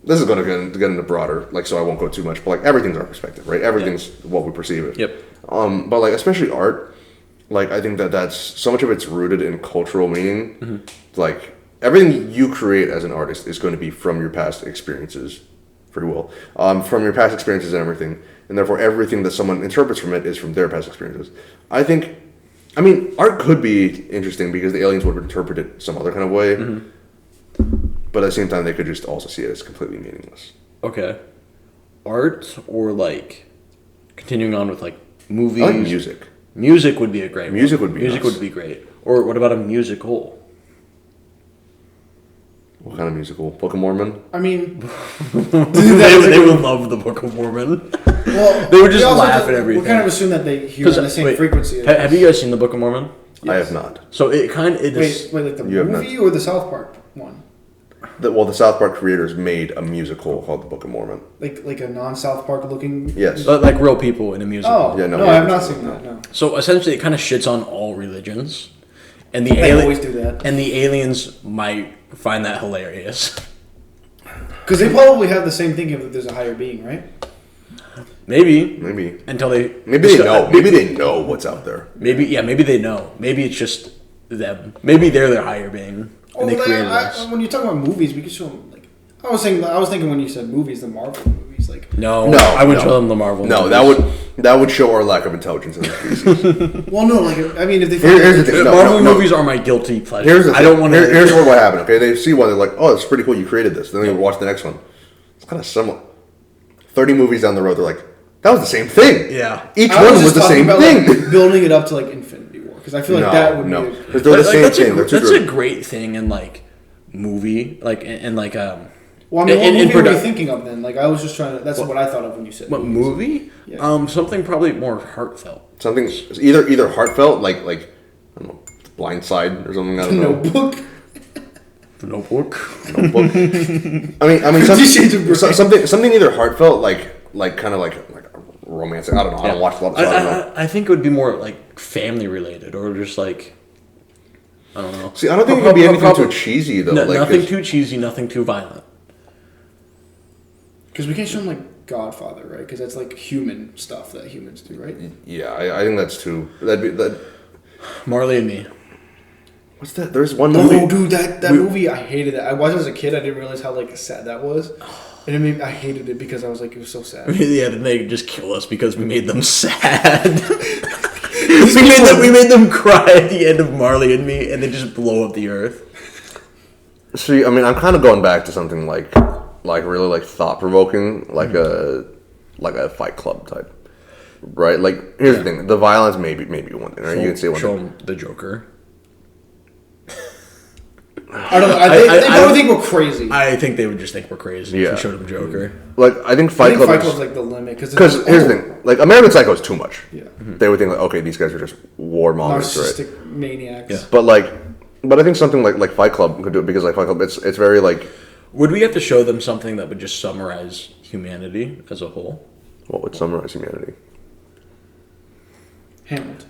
S3: this is going to get into broader. Like, so I won't go too much. But like, everything's our perspective, right? Everything's what we perceive it.
S2: Yep.
S3: But like, especially art. Like, I think that's so much of it's rooted in cultural meaning. Mm-hmm. Like, everything you create as an artist is going to be from your past experiences, free will, from your past experiences and everything, and therefore everything that someone interprets from it is from their past experiences. I mean, art could be interesting because the aliens would interpret it some other kind of way. Mm-hmm. But at the same time, they could just also see it as completely meaningless.
S2: Okay. Art or, like, continuing on with, like, movies?
S3: I like music.
S2: Music would be a great one.
S3: Music would be
S2: Music would be great. Or what about a musical?
S3: What kind of musical? Book of Mormon?
S1: I mean...
S2: they would love the Book of Mormon.
S1: Well,
S2: they would just laugh at everything.
S1: We kind of assume that they hear on the same frequency.
S2: Have you guys seen the Book of Mormon?
S3: Yes. I have not.
S2: So it kind of...
S1: Wait, like the movie or the South Park one?
S3: The South Park creators made a musical called The Book of Mormon.
S1: Like a non-South Park looking...
S3: Yes.
S2: Like real people in a musical.
S1: Oh, yeah, no, I have not seen that, no.
S2: So essentially it kind of shits on all religions. And
S1: they always do that.
S2: And the aliens might find that hilarious.
S1: Because they probably have the same thinking that there's a higher being, right?
S2: Maybe. Until they...
S3: Maybe they know. Maybe they know what's out there.
S2: Maybe they know. Maybe it's just them. Maybe they're their higher being. And they created us.
S1: When you talk about movies, we could show them, like... I was thinking when you said movies, the Marvel movies, like...
S2: No, I would show them the Marvel movies.
S3: No, that would show our lack of intelligence in the species.
S1: Well, no, like, I mean, if they...
S3: Here's the thing.
S2: Marvel movies are my guilty pleasure.
S3: Here's the thing. Here's what happened, okay? They see one, they're like, oh, it's pretty cool, you created this. Then they watch the next one. It's kind of similar. 30 movies down the road, they're like, that was the same thing.
S2: Yeah.
S3: Each one was the same thing.
S1: Like, building it up to, like, Infinity War. Because I feel like that would be...
S3: Because they're the same thing.
S2: That's a great thing in, like, movie. Like, and like...
S1: Well, I mean, what movie were you thinking of then? Like, I was just trying to... That's what I thought of when you said
S2: what movie? Yeah. Something probably more heartfelt.
S3: Something... Either heartfelt, like I don't know, Blind Side or something. I don't know.
S1: Notebook?
S2: Notebook.
S3: I mean, something either heartfelt, like kind of like romantic. I don't know. I don't watch a lot of stuff.
S2: I think it would be more like family related or just like I don't know.
S3: See, I don't think it would be anything too cheesy though.
S2: No, nothing too cheesy, nothing too violent.
S1: Because we can't show them like Godfather, right? Because that's like human stuff that humans do, right?
S3: Yeah, I think that's too. That.
S2: Marley and Me.
S3: What's that? There's one movie.
S1: Oh, dude, that movie, I hated it. I watched it as a kid. I didn't realize how like sad that was, and I hated it because I was like, it was so sad.
S2: Yeah, then they just kill us because we made them sad. we made them cry at the end of Marley and Me, and they just blow up the earth.
S3: See, I mean, I'm kind of going back to something like really like thought provoking, like a Fight Club type, right? Like here's the thing: the violence maybe one thing, right? You can say one
S2: show
S3: thing.
S2: them the Joker.
S1: I don't know. They probably think we're crazy.
S2: I think they would just think we're crazy if we showed them Joker.
S3: Like, I think Fight Club's
S1: like the limit.
S3: Because here's the thing. Like, American Psycho is too much.
S1: Yeah.
S3: They would think, like, okay, these guys are just warmongers,
S1: narcissistic maniacs.
S3: Yeah. But I think something like Fight Club could do it because, like, Fight Club, it's very, like...
S2: Would we have to show them something that would just summarize humanity as a whole?
S3: What would summarize humanity?
S1: Hamilton.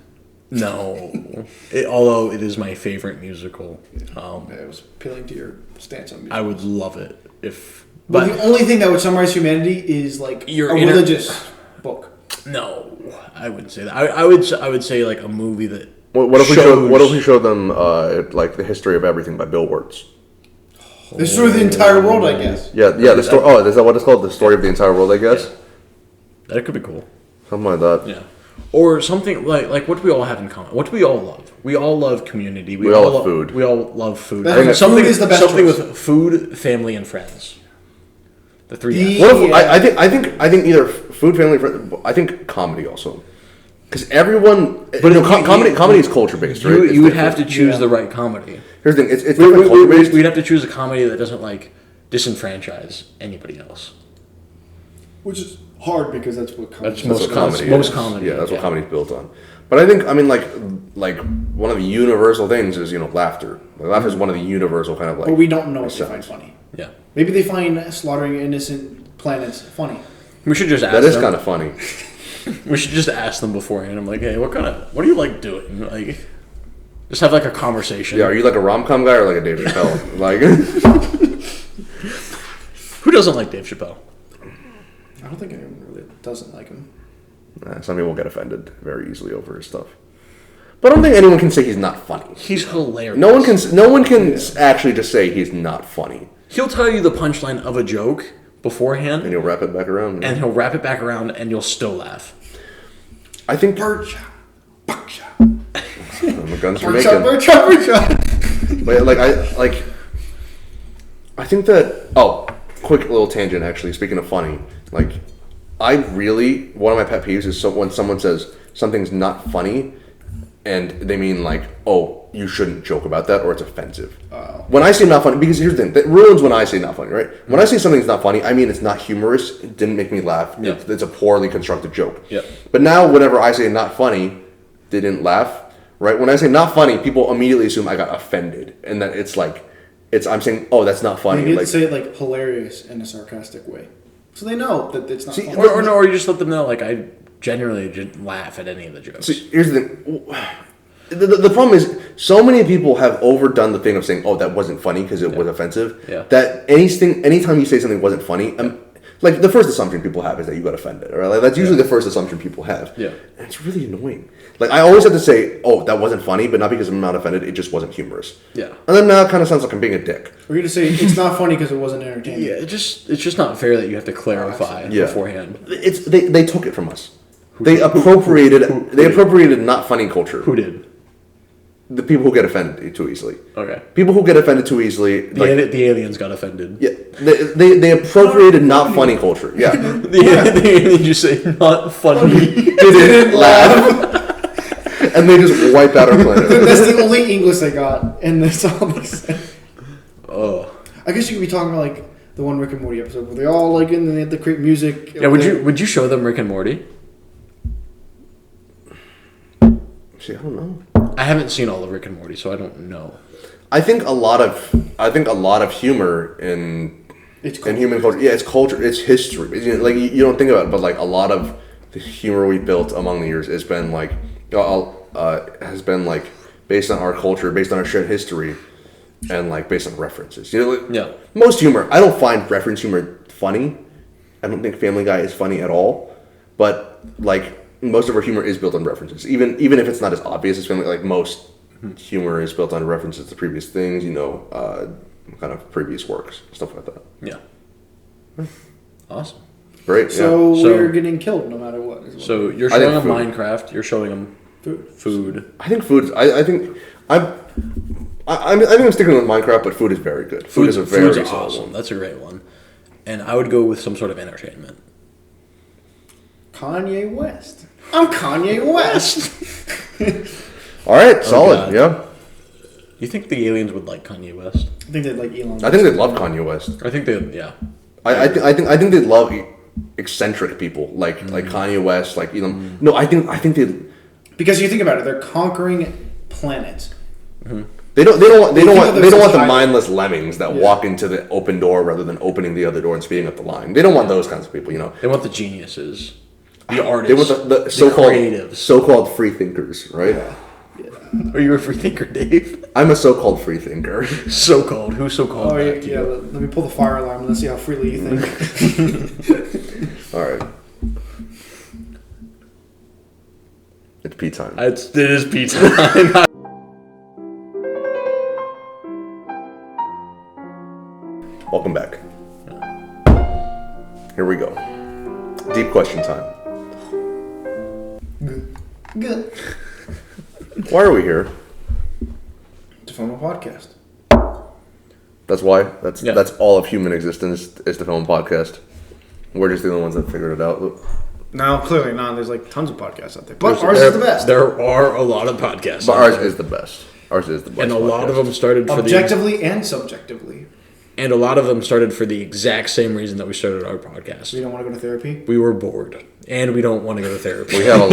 S2: No. Although it is my favorite musical.
S1: It was appealing to your stance on music.
S2: I would love it if...
S1: But the only thing that would summarize humanity is, like, a religious book.
S2: No, I wouldn't say that. I would say, like, a movie that
S3: What if we showed them, like, The History of Everything by Bill Wirtz?
S1: The story of the entire world, I guess.
S3: Yeah, the story... Oh, is that what it's called? The story of the entire world, I guess?
S2: Yeah. That could be cool.
S3: Something like that.
S2: Yeah. Or something like what do we all have in common? What do we all love? We all love community.
S3: We all love food.
S2: We all love food.
S1: I think
S2: something
S1: food is the best
S2: something
S1: choice.
S2: with food, family, and friends. The three.
S3: What if, I think either food, family, friends. I think comedy also. Because everyone... But comedy is culture-based, right?
S2: You would have to choose the right comedy.
S3: Here's the thing. It's different culture-based.
S2: We'd have to choose a comedy that doesn't, like, disenfranchise anybody else.
S1: Which is hard because that's what comedy
S2: That's most comedy.
S3: Yeah, that's what comedy's built on. But I think, like one of the universal things is, laughter. Like, laughter is one of the universal kind of, like...
S1: But we don't know what they find funny.
S2: Yeah.
S1: Maybe they find slaughtering innocent planets funny.
S2: We should just ask them.
S3: That is kind of funny.
S2: We should just ask them beforehand. I'm like, hey, what do you like doing? Like, just have, like, a conversation.
S3: Yeah, are you like a rom-com guy or like a Dave Chappelle? Like...
S2: Who doesn't like Dave Chappelle?
S1: I don't think anyone really doesn't like him.
S3: Some people get offended very easily over his stuff. But I don't think anyone can say he's not funny.
S2: He's hilarious.
S3: No one can actually just say he's not funny.
S2: He'll tell you the punchline of a joke beforehand.
S3: And he'll wrap it back around.
S2: And he'll wrap it back around and you'll still laugh.
S3: I think...
S1: The
S3: guns are making. But I think that... Oh, quick little tangent actually, speaking of funny. Like, one of my pet peeves is when someone says something's not funny and they mean like, oh, you shouldn't joke about that or it's offensive. When I say not funny, because here's the thing, that ruins when I say not funny, right? When I say something's not funny, I mean it's not humorous, it didn't make me laugh, it's a poorly constructed joke.
S2: Yeah.
S3: But now whenever I say not funny, they didn't laugh, right? When I say not funny, people immediately assume I got offended and that it's like, I'm saying, oh, that's not funny.
S1: You get to say it like hilarious in a sarcastic way. So they know that it's not funny.
S2: Or you just let them know, like, I genuinely just laugh at any of the jokes.
S3: See, here's the thing. The problem is, so many people have overdone the thing of saying, oh, that wasn't funny because it was offensive.
S2: Yeah.
S3: That anytime you say something wasn't funny, like, the first assumption people have is that you got offended. Right? Like, that's usually the first assumption people have.
S2: Yeah.
S3: And it's really annoying. Like, I always have to say, oh, that wasn't funny, but not because I'm not offended, it just wasn't humorous.
S2: Yeah.
S3: And then now it kind of sounds like I'm being a dick.
S1: We're going to say it's not funny because it wasn't entertaining.
S2: Yeah, it's just not fair that you have to clarify beforehand.
S3: They took it from us. They appropriated not funny culture.
S2: Who did?
S3: The people who get offended too easily.
S2: Okay.
S3: People who get offended too easily.
S2: The aliens got offended.
S3: Yeah. They appropriated not funny culture. Yeah.
S2: The aliens just say not funny.
S3: They didn't laugh. And they just wipe out our planet.
S1: That's the only English they got, and that's all they said.
S2: Oh.
S1: I guess you could be talking about like the one Rick and Morty episode where they all and then they had to create music.
S2: Yeah. Would you show them Rick and Morty?
S3: See, I don't know.
S2: I haven't seen all of Rick and Morty, so I don't know.
S3: I think a lot of humor in human culture. Yeah, it's culture. It's history. Like you don't think about it, but like a lot of the humor we built among the years has been like based on our culture, based on our shared history, and like based on references. Most humor. I don't find reference humor funny. I don't think Family Guy is funny at all. But like most of our humor is built on references, even if it's not as obvious as Family. Like most humor is built on references to previous things. Kind of previous works, stuff like that.
S2: Yeah. Awesome.
S3: Great.
S1: So we're getting killed no matter what.
S2: So you're showing them Minecraft. You're showing them food.
S3: I think food. I think I'm sticking with Minecraft, but food is very good. Food is a very solid
S2: awesome.
S3: one.
S2: That's a great one. And I would go with some sort of entertainment.
S1: Kanye West. I'm Kanye West.
S3: All right, solid.
S2: God.
S3: Yeah.
S2: You think the aliens would like Kanye West?
S1: I think they'd like Elon Musk.
S3: I think they'd love Kanye West.
S2: I think yeah.
S3: I think they'd love eccentric people like Kanye West, like Elon. No, I think they.
S1: Because you think about it, they're conquering planets.
S2: Mm-hmm.
S3: They don't want the
S1: high.
S3: mindless lemmings that walk into the open door rather than opening the other door and speeding up the line. They don't want those kinds of people,
S2: They want the geniuses, the artists,
S3: They want the
S2: creatives.
S3: so-called free thinkers, right?
S1: Yeah.
S2: Are you a free thinker, Dave?
S3: I'm a so-called free thinker.
S2: So-called. Who's so-called?
S1: Oh, yeah. Let me pull the fire alarm and let's see how freely you think.
S3: All right. It's pee time.
S2: It is pizza time.
S3: Welcome back. Here we go. Deep question time.
S1: Good.
S3: Why are we here?
S1: To film a podcast.
S3: That's why. That's all of human existence is to film a podcast. We're just the only ones that figured it out.
S1: No, clearly not. There's like tons of podcasts out there. But ours is the best.
S2: There are a lot of podcasts.
S3: But ours is the best. Ours is the best.
S2: And a lot of them started for
S1: objectively and subjectively.
S2: And a lot of them started for the exact same reason that we started our podcast.
S1: We don't want to go to therapy.
S2: We were bored, and we don't want to go to therapy.
S3: We have a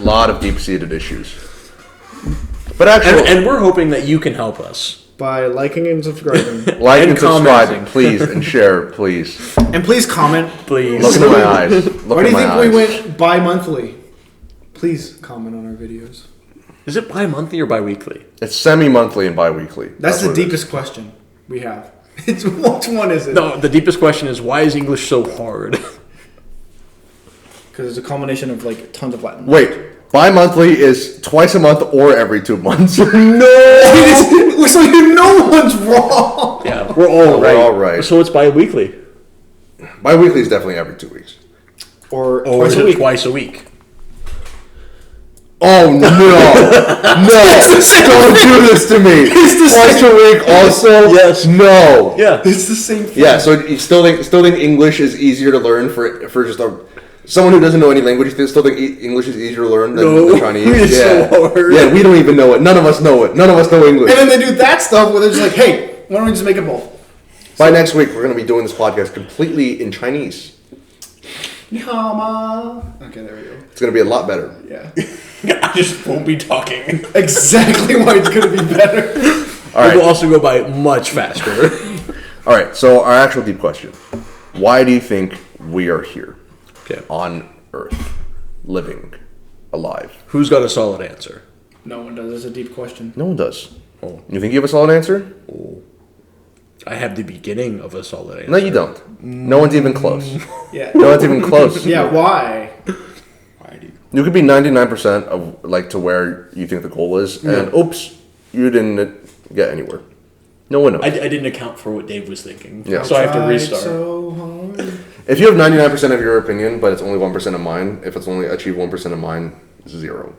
S3: lot of deep-seated issues. But actually,
S2: and we're hoping that you can help us
S1: by liking and subscribing.
S3: Like
S2: and
S3: and subscribing, please, and share, please.
S1: And please comment.
S2: please.
S3: Look into my eyes.
S1: Why do you think we went bi-monthly? Please comment on our videos.
S2: Is it bi-monthly or bi-weekly?
S3: It's semi-monthly and bi-weekly.
S1: That's the
S3: what it is.
S1: deepest question we have. It's which one is it?
S2: No, the deepest question is why is English so hard?
S1: Because it's a combination of like tons of Latin.
S3: Wait, bi-monthly is twice a month or every 2 months.
S1: No! So no one's wrong!
S2: Yeah, we're all right.
S3: We're all right.
S2: So it's bi-weekly.
S3: Bi-weekly is definitely every 2 weeks.
S1: Or
S2: Or
S1: twice
S2: is
S1: a
S2: it
S1: week.
S2: twice a week?
S3: Oh no! Don't do this to me. Twice a week, also.
S2: Yes.
S3: No.
S2: Yeah.
S1: It's the same thing.
S3: Yeah. So you still think English is easier to learn for just someone who doesn't know any language? You still think English is easier to learn than the Chinese?
S2: It's
S3: Yeah.
S2: so hard.
S3: Yeah. We don't even know it. None of us know it. None of us know English.
S1: And then they do that stuff where they're just like, hey, why don't we just make it both?
S3: By next week, we're going to be doing this podcast completely in Chinese.
S1: Yama. Okay, there we go.
S3: It's going to be a lot better.
S1: Yeah.
S2: I just won't be talking.
S1: Exactly why it's going to be better.
S3: All right.
S2: It will also go by much faster.
S3: All right. So our actual deep question: why do you think we are here
S2: Okay.
S3: on Earth, living, alive?
S2: Who's got a solid answer?
S1: No one does. It's a deep question.
S3: No one does.
S2: Oh.
S3: You think you have a solid answer?
S2: I have the beginning of a solid answer.
S3: No, you don't. No one's even close.
S1: Yeah.
S3: No one's even close.
S1: Yeah, why?
S2: Why do you?
S3: You could be 99% of like to where you think the goal is, and oops, you didn't get anywhere. No one knows.
S2: I didn't account for what Dave was thinking.
S3: Yeah.
S2: So I have to
S1: Tried
S2: restart.
S1: so hard.
S3: If you have 99% of your opinion, but it's only 1% of mine, if it's only achieved 1% of mine, it's 0.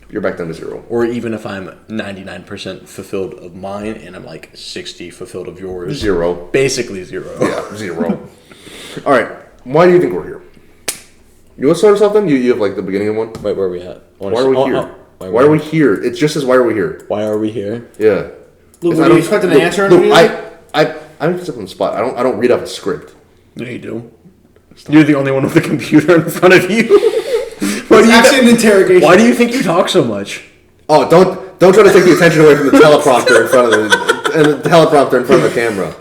S3: You're back down to 0.
S2: Or even if I'm 99% fulfilled of mine and I'm like 60 fulfilled of yours.
S3: 0.
S2: Basically 0.
S3: Yeah, 0. All right. Why do you think we're here? You want to start us off then? You have like the beginning of one?
S2: Wait, where are we at?
S3: Why are we here? Why are we here? It's just as why are we here?
S2: Why are we here?
S3: Yeah.
S1: Luke,
S3: I
S1: were
S3: don't-
S1: you expecting an answer?
S3: Look,
S1: immediately?
S3: I'm just on the spot. I don't read off a script.
S2: No, you do. You're the only one with a computer in front of you.
S1: It's actually an interrogation.
S2: Why do you think you talk so much?
S3: Oh, don't try to take the attention away from the teleprompter in front of the camera.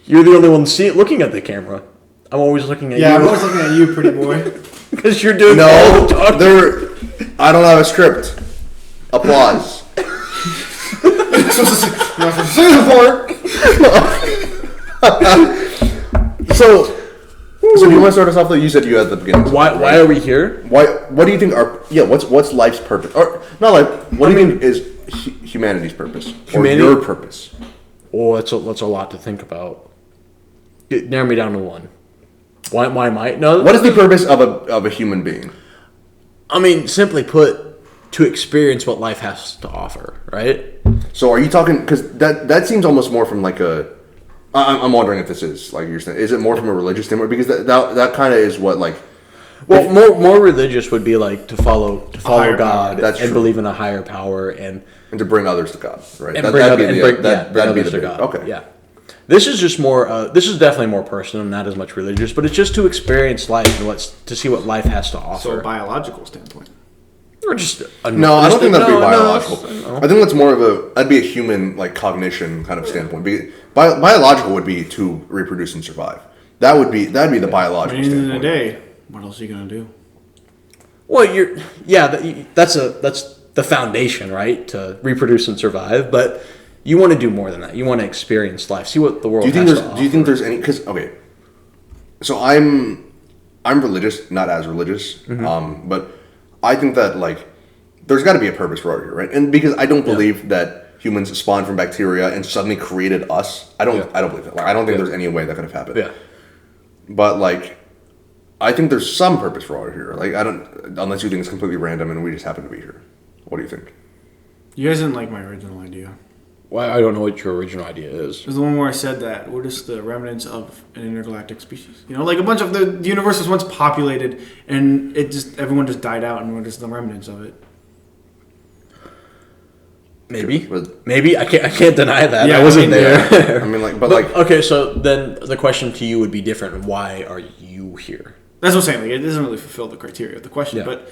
S2: You're the only one looking at the camera. I'm always looking at
S1: Yeah,
S2: you.
S1: I'm always looking at you, pretty boy.
S2: Because you're doing all
S3: No,
S2: the talking.
S3: I don't have a script. Applause.
S1: You're supposed to say the part.
S3: So do you want to start us off? Though you said you had the beginning.
S2: Why are we here?
S3: What do you think what's life's purpose? Or not life. What do you think is humanity's purpose?
S2: Humanity?
S3: Or your purpose?
S2: Oh, that's a lot to think about. Narrow me down to one. Why am I? No.
S3: What is the purpose of a human being?
S2: I mean, simply put, to experience what life has to offer, right?
S3: So are you talking, because that seems almost more from like I'm wondering if this is like you're saying, is it more from a religious standpoint? Because that kind of is what like
S2: Well, more religious would be like to follow God and believe in a higher power and
S3: to bring others to God, right?
S2: That'd be the God.
S3: Okay.
S2: Yeah. This is just more. This is definitely more personal, not as much religious, but it's just to experience life and to see what life has to offer.
S1: So, biological standpoint.
S2: Or just
S3: no, I don't think that'd be biological. I think that's more of that'd be a human like cognition kind of standpoint. Biological would be to reproduce and survive. That'd be the biological standpoint. At the end of the day,
S1: what else are you gonna do?
S2: Well, that's the foundation, right? To reproduce and survive, but you want to do more than that. You want to experience life, see what the world has to offer.
S3: Do you think there's any? Because so I'm religious, not as religious, but I think that like there's got to be a purpose for art here, right? And because I don't believe that humans spawned from bacteria and suddenly created us. I don't believe that. Like, I don't think there's any way that could have happened.
S2: Yeah.
S3: But like, I think there's some purpose for art here. Like, I don't, unless you think it's completely random and we just happen to be here. What do you think?
S1: You guys didn't like my original idea.
S2: Why? I don't know what your original idea is.
S1: It was the one where I said that we're just the remnants of an intergalactic species. You know, like a bunch of the universe was once populated, and everyone just died out, and we're just the remnants of it.
S2: Maybe I can't deny that. I wasn't there.
S3: Yeah. I mean,
S2: okay. So then the question to you would be different. Why are you here?
S1: That's what I'm saying. Like, it doesn't really fulfill the criteria of the question, but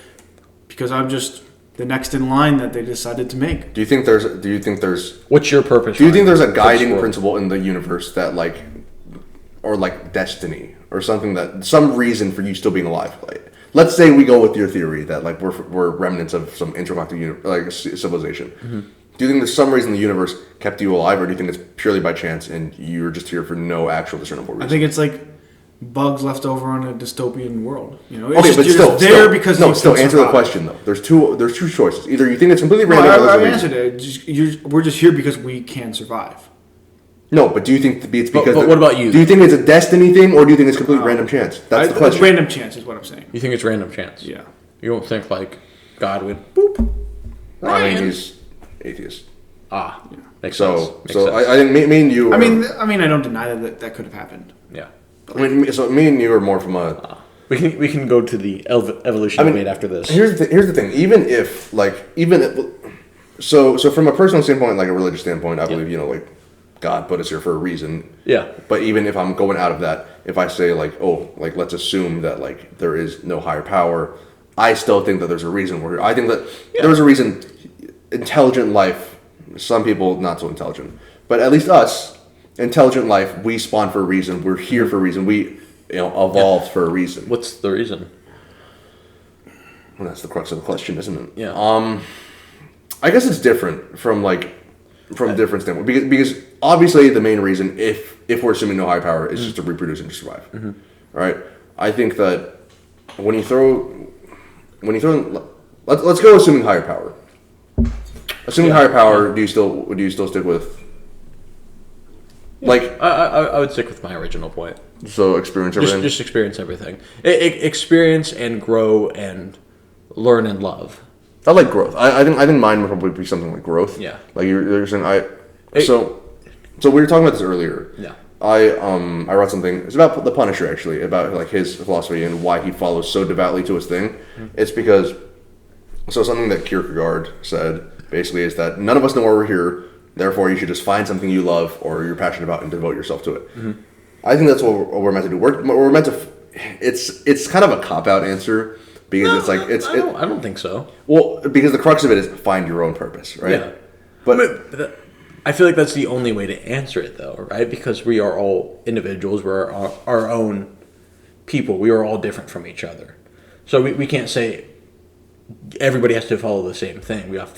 S1: because I'm just the next in line that they decided to make.
S3: Do you think there's
S2: what's your purpose?
S3: Do you think there's a guiding principle in the universe that or destiny or something, that some reason for you still being alive? Like, let's say we go with your theory that like we're remnants of some intergalactic civilization. Mm-hmm. Do you think there's some reason the universe kept you alive, or do you think it's purely by chance and you're just here for no actual discernible reason?
S1: I think it's like bugs left over on a dystopian world. You know,
S3: but still answer the question though. There's two choices. Either you think it's completely random.
S1: I answered it. We're just here because we can survive.
S3: No, but do you think it's because?
S2: But what about you?
S3: Do you think it's a destiny thing, or do you think it's completely random chance? That's the question.
S1: It's random chance is what I'm saying.
S2: You think it's random chance?
S1: Yeah.
S2: You don't think like God would boop?
S3: I mean, he's atheist.
S2: Yeah. Makes
S3: sense.
S2: Makes sense.
S3: I think me and you.
S1: I mean, I don't deny that could have happened.
S2: Yeah.
S3: So me and you are more from a.
S2: We can go to the evolution debate after this.
S3: Here's the thing. So from a personal standpoint, like a religious standpoint, I believe like God put us here for a reason.
S2: Yeah.
S3: But even if I'm going out of that, if I say let's assume that there is no higher power, I still think that there's a reason we're here. I think that there's a reason. Intelligent life. Some people not so intelligent, but at least us, intelligent life. We spawn for a reason. We're here for a reason. We evolved for a reason.
S2: What's the reason?
S3: Well, that's the crux of the question, isn't it?
S2: Yeah.
S3: I guess it's different from different standpoint because obviously the main reason, if we're assuming no higher power, is just to reproduce and to survive. Mm-hmm. Right. I think that when you throw, let's go assuming higher power. Assuming higher power, do you still stick with?
S2: I would stick with my original point.
S3: So experience everything.
S2: Just experience everything. Experience and grow and learn and love.
S3: I like growth. I think mine would probably be something like growth.
S2: Yeah.
S3: Like you're saying, so we were talking about this earlier.
S2: Yeah.
S3: I wrote something. It's about the Punisher actually, about his philosophy and why he follows so devoutly to his thing. Mm-hmm. It's because something that Kierkegaard said basically is that none of us know why we're here. Therefore, you should just find something you love or you're passionate about and devote yourself to it. Mm-hmm. I think that's what we're meant to do. We're meant to. It's kind of a cop-out answer because I
S2: don't think so.
S3: Well, because the crux of it is find your own purpose, right?
S2: Yeah. But I feel like that's the only way to answer it, though, right? Because we are all individuals. We're our own people. We are all different from each other. So we can't say everybody has to follow the same thing. We have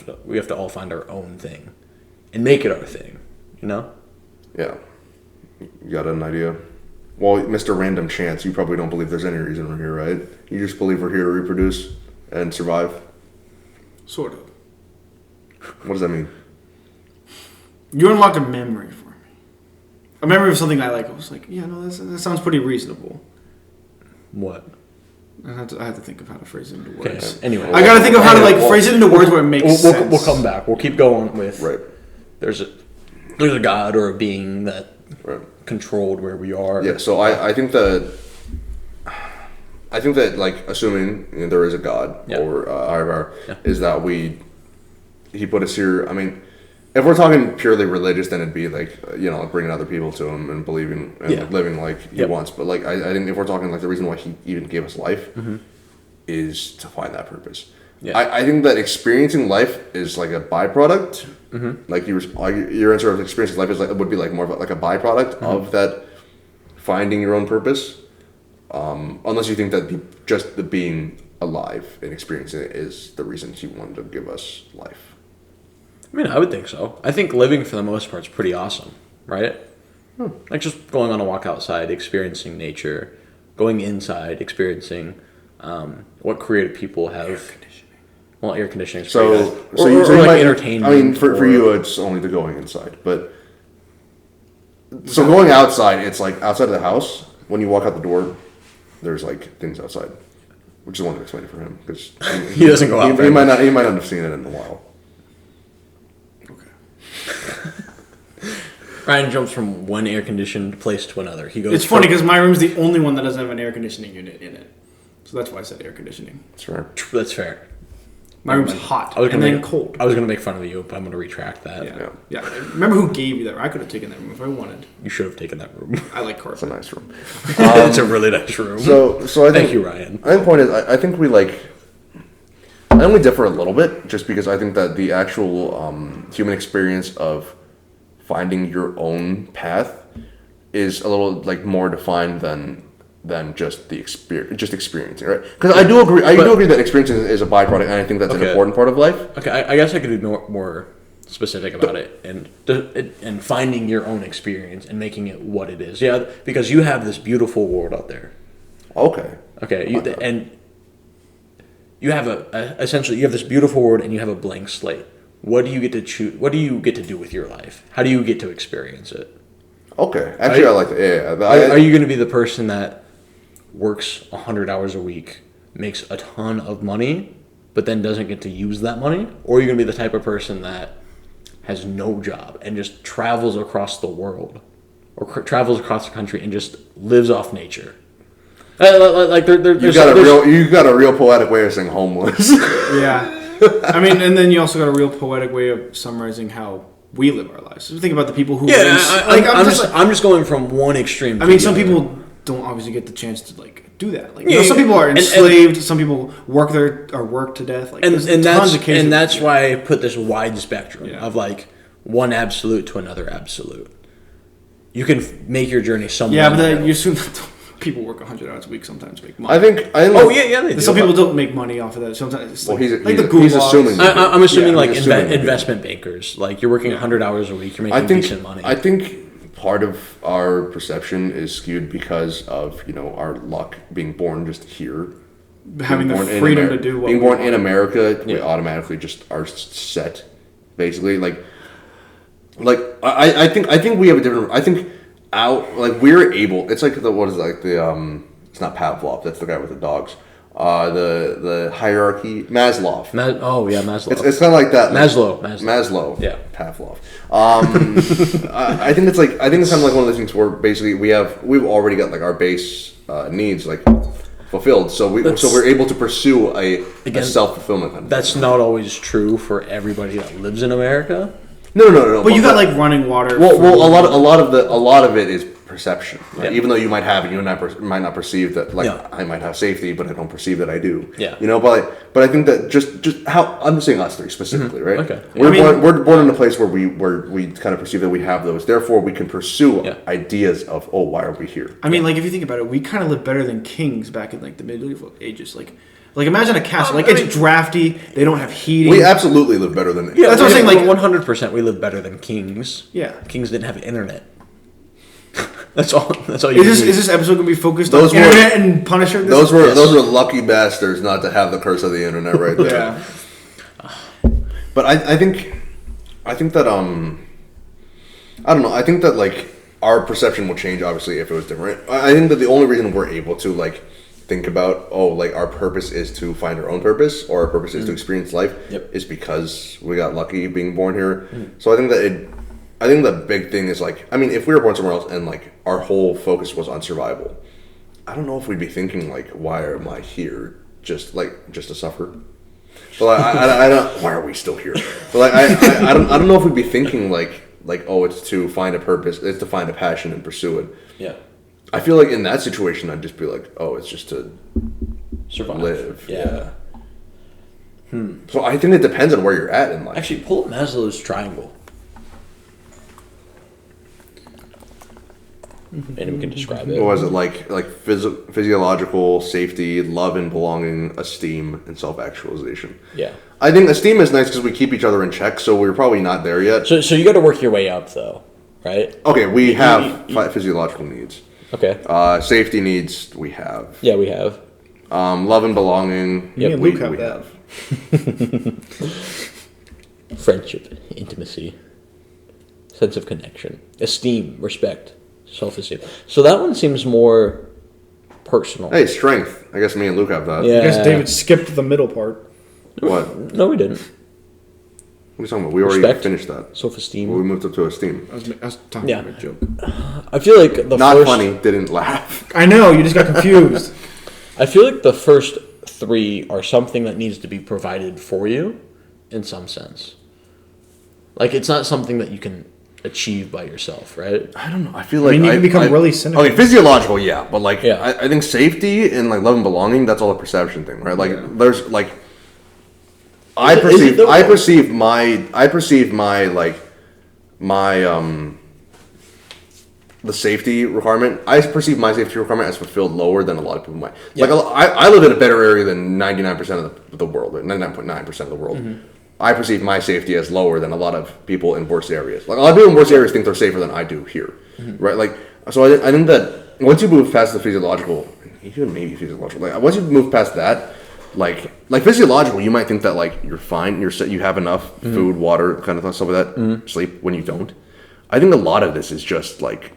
S2: to all find our own thing and make it our thing, you know?
S3: Yeah. You got an idea? Well, Mr. Random Chance, you probably don't believe there's any reason we're here, right? You just believe we're here to reproduce and survive?
S1: Sort of.
S3: What does that mean?
S1: You unlocked a memory for me. A memory of something I like. I was like, yeah, no, that sounds pretty reasonable.
S2: What?
S1: I have to think of how to phrase it into words.
S2: Okay. Anyway,
S1: I got to think of how to phrase it into words where it makes sense.
S2: We'll come back. We'll keep going with.
S3: Right.
S2: There's a God or a being that controlled where we are.
S3: Yeah. So I think that I think that like assuming there is a God or higher power, is that he put us here. I mean, if we're talking purely religious, then it'd be like like bringing other people to him and believing and like, living like he wants. But like I think if we're talking like the reason why he even gave us life is to find that purpose. Yeah. I think that experiencing life is like a byproduct. Like your answer of experiencing life would be like more of like a byproduct of that finding your own purpose. Unless you think that just the being alive and experiencing it is the reason he wanted to give us life.
S2: I mean, I would think so. I think living for the most part is pretty awesome, right? Like just going on a walk outside, experiencing nature, going inside, experiencing what creative people have. Air conditioning. Well, air conditioning is pretty good.
S3: So you
S2: like
S3: might,
S2: entertainment.
S3: I mean, for you, it's only the going inside. But so going outside, it's like outside of the house. When you walk out the door, there's like things outside. Which is one to explain it for him because
S2: he doesn't go out.
S3: He might not have seen it in a while.
S2: Ryan jumps from one air-conditioned place to another. He goes.
S1: It's funny because my room's the only one that doesn't have an air conditioning unit in it, so that's why I said air conditioning.
S3: That's fair.
S2: That's fair.
S1: My room's hot and then cold.
S2: I was gonna make fun of you, but I'm gonna retract that.
S1: Yeah. Remember who gave you that? I could have taken that room if I wanted.
S2: You should have taken that room.
S1: I like carpet.
S3: It's a nice room.
S2: It's a really nice room.
S3: So I think,
S2: thank you, Ryan.
S3: I think the point is I think we like. I think we differ a little bit, just because I think that the actual human experience of finding your own path is a little like more defined than just the experiencing, right? Because I do agree that experiencing is a byproduct, and I think that's an important part of life.
S2: Okay, I guess I could be more specific about it and finding your own experience and making it what it is. Yeah, because you have this beautiful world out there.
S3: Okay.
S2: And you have essentially you have this beautiful world and you have a blank slate. What do you get to choose? What do you get to do with your life? How do you get to experience it?
S3: Okay, actually, I like that. Yeah.
S2: Are you going to be the person that works 100 hours a week, makes a ton of money, but then doesn't get to use that money? Or are you going to be the type of person that has no job and just travels across the world or travels across the country and just lives off nature? Like
S3: you got a real poetic way of saying homeless.
S1: Yeah. I mean, and then you also got a real poetic way of summarizing how we live our lives. So think about the people who.
S2: Yeah, I'm just going from one extreme.
S1: I mean, some people don't obviously get the chance to like do that. Like, some people are enslaved. Some people work to death. Like,
S2: and that's why I put this wide spectrum of like one absolute to another absolute. You can make your journey somewhere.
S1: Yeah, but then you assume that people work 100 hours a week, sometimes make money.
S3: I think
S2: they do.
S1: Some people don't make money off of that. Sometimes it's
S3: he's assuming.
S2: I'm assuming investment bankers. Like you're working 100 hours a week, you're making decent money.
S3: I think part of our perception is skewed because of our luck being born just here,
S1: having the freedom to do what
S3: being born in America. We automatically just are set, basically. I think we have a different. I think. We're able. It's like it's not Pavlov. That's the guy with the dogs. The hierarchy, Maslow.
S2: Maslow.
S3: It's kind of like that.
S2: Maslow.
S3: Yeah, Pavlov. I think it's kind of like one of those things where basically we've already got like our base needs like fulfilled, so we're able to pursue a self-fulfillment.
S2: That's not always true for everybody that lives in America.
S3: No.
S1: But you got like running water.
S3: Well, a lot of it is perception. Right? Yeah. Even though you might have it, you might not perceive that. I might have safety, but I don't perceive that I do.
S2: Yeah.
S3: But I think that just how I'm saying us three specifically, right?
S2: Okay.
S3: We're born in a place where we kind of perceive that we have those. Therefore, we can pursue ideas of why are we here?
S1: I mean, like if you think about it, we kind of live better than kings back in like the medieval ages, Like imagine a castle. It's drafty. They don't have heating.
S3: We absolutely live better than.
S2: Yeah, that's what I'm saying. Like 100%, we live better than kings.
S1: Yeah,
S2: kings didn't have internet. That's all.
S1: Is this episode gonna be focused on internet and Punisher?
S3: Those were lucky bastards not to have the curse of the internet right there.
S1: Yeah.
S3: But I think that I don't know. I think that like our perception will change obviously if it was different. I think that the only reason we're able to like think about our purpose is to find our own purpose or our purpose is to experience life is because we got lucky being born here. So I think the big thing is like, I mean, if we were born somewhere else and like our whole focus was on survival, I don't know if we'd be thinking like, why am I here? Just to suffer. But like, I don't. Why are we still here? But like, I don't know if we'd be thinking like, oh, it's to find a purpose. It's to find a passion and pursue it.
S2: Yeah.
S3: I feel like in that situation, I'd just be like, oh, it's just to
S2: survive.
S3: Live.
S2: Yeah.
S3: So I think it depends on where you're at in life.
S2: Actually, pull up Maslow's triangle. Anyone can describe it.
S3: What was it like physiological safety, love and belonging, esteem, and self-actualization?
S2: Yeah.
S3: I think esteem is nice because we keep each other in check, so we're probably not there yet.
S2: So you got to work your way up, though, right?
S3: Okay, we have physiological needs.
S2: Okay.
S3: Safety needs, we have.
S2: Yeah, we have.
S3: Love and belonging,
S1: Yeah,
S3: we
S1: Luke
S3: have.
S2: Friendship, intimacy, sense of connection, esteem, respect, self-esteem. So that one seems more personal.
S3: Hey, strength. I guess me and Luke have that.
S2: Yeah.
S1: I guess David skipped the middle part.
S3: What?
S2: No, we didn't.
S3: What are you talking about? We already
S2: Respect,
S3: finished that.
S2: self-esteem.
S3: Well, we moved up to esteem.
S1: I was talking about a joke.
S2: I feel like the
S3: Not
S2: first...
S3: funny. Didn't laugh.
S1: I know, you just got confused.
S2: I feel like the first three are something that needs to be provided for you in some sense. Like, it's not something that you can achieve by yourself, right?
S3: I don't know. I feel like
S1: you can become really cynical.
S3: Okay, physiological, yeah, but like,
S2: Yeah.
S3: I think safety and like love and belonging, that's all a perception thing, right? Like, there's like, I perceive the safety requirement. I perceive my safety requirement as fulfilled lower than a lot of people might.
S2: Yeah.
S3: Like, I live in a better area than 99% of the world, 99.9% of the world.
S2: Mm-hmm.
S3: I perceive my safety as lower than a lot of people in worse areas. Like, a lot of people in worse areas think they're safer than I do here, right? Like, so I think that once you move past the physiological, even maybe physiological, like once you move past that, like physiological, you might think that like you're fine, you have enough food, water, kind of stuff like that, sleep when you don't. I think a lot of this is just like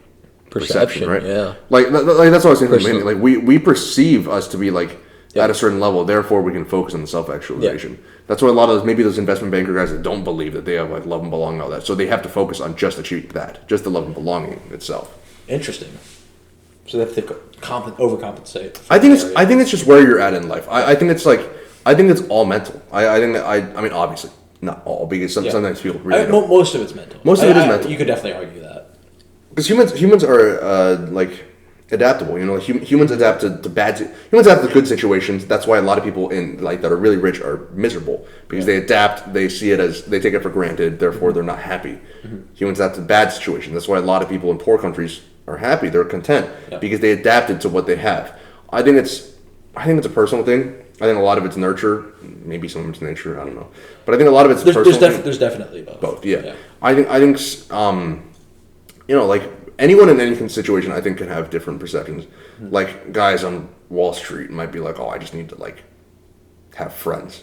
S3: perception, right?
S2: Yeah.
S3: Like that's what I was saying. Mainly. Like we perceive us to be like at a certain level, therefore we can focus on the self-actualization. Yeah. That's why a lot of those investment banker guys that don't believe that they have like love and belonging, all that. So they have to focus on just achieving that, just the love and belonging itself.
S2: Interesting. So they have to overcompensate.
S3: I think it's just where you're at in life. I think it's all mental. I mean obviously not all, because sometimes people really
S2: most of it's mental.
S3: Most of it is mental.
S2: You could definitely argue that.
S3: Because humans are like adaptable. You know, humans adapt to humans adapt to good situations. That's why a lot of people in like that are really rich are miserable, because they adapt. They see it as, they take it for granted. Therefore, they're not happy. Humans adapt to bad situations. That's why a lot of people in poor countries are happy. They're content because they adapted to what they have. I think it's a personal thing. I think a lot of it's nurture. Maybe some of it's nature. I don't know. But I think a lot of it's personal.
S2: There's definitely both.
S3: Both, yeah. I think you know, like anyone in any situation, I think, can have different perceptions. Like guys on Wall Street might be like, oh, I just need to like have friends.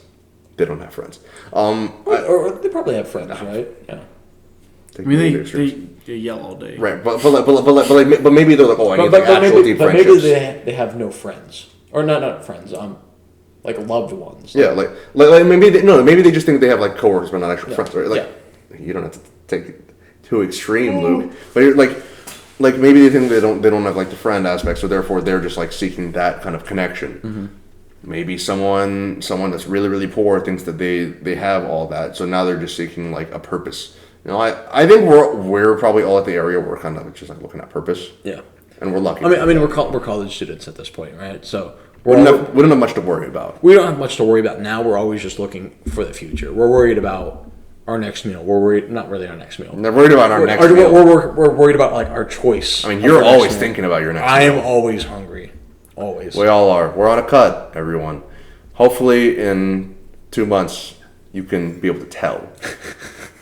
S3: They don't have friends.
S2: Or they probably have friends, right? Yeah.
S1: I mean, they yell all day.
S3: Right, but maybe they're like, oh, I need like actual deep friendships.
S2: But maybe they have no friends, or not friends. Like loved ones.
S3: Yeah, like maybe they just think they have like coworkers, but not actual friends, right? Like, you don't have to take it too extreme, Luke. But you're like maybe they think they don't have like the friend aspect, so therefore they're just like seeking that kind of connection. Maybe someone that's really, really poor thinks that they have all that, so now they're just seeking like a purpose. You know, I think we're probably all at the area where we're kind of just like looking at purpose. Yeah, and we're lucky.
S2: I mean, we're college students at this point, right? So
S3: we don't have much to worry about.
S2: We don't have much to worry about now. We're always just looking for the future. We're worried about our next meal. We're worried, not really our next meal.
S3: They're worried about our next meal.
S2: We're worried about like our choice.
S3: I mean, you're always thinking about your next meal.
S2: I am always hungry. Always.
S3: We all are. We're on a cut, everyone. Hopefully in 2 months you can be able to tell.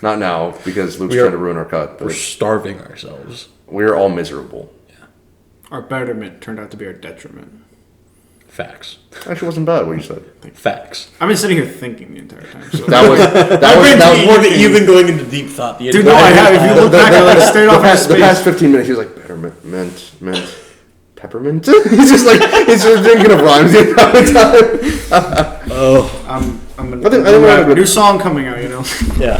S3: Not now, because Luke's trying to ruin our cut.
S2: We're starving ourselves.
S3: We're all miserable.
S2: Yeah.
S1: Our betterment turned out to be our detriment.
S2: Facts.
S3: Actually, wasn't bad what you said.
S2: Facts.
S1: I've been sitting here thinking the entire time. So.
S2: You've been going into deep thought.
S1: Dude, no, I have. If you look back, I stayed off
S3: the past 15 minutes, he was like, betterment, mint, peppermint. He's just thinking of rhymes the entire time.
S1: I'm gonna a new song coming out, you know.
S2: Yeah.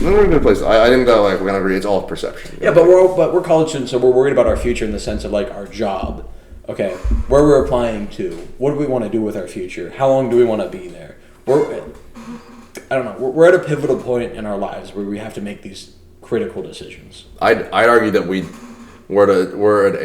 S3: We're in a good place. I think that like we're gonna agree it's all perception.
S2: Yeah, but we're college students, so we're worried about our future in the sense of like our job. okay, where we're applying to, what do we want to do with our future? How long do we want to be there? I don't know. We're at a pivotal point in our lives where we have to make these critical decisions.
S3: I'd argue that we're at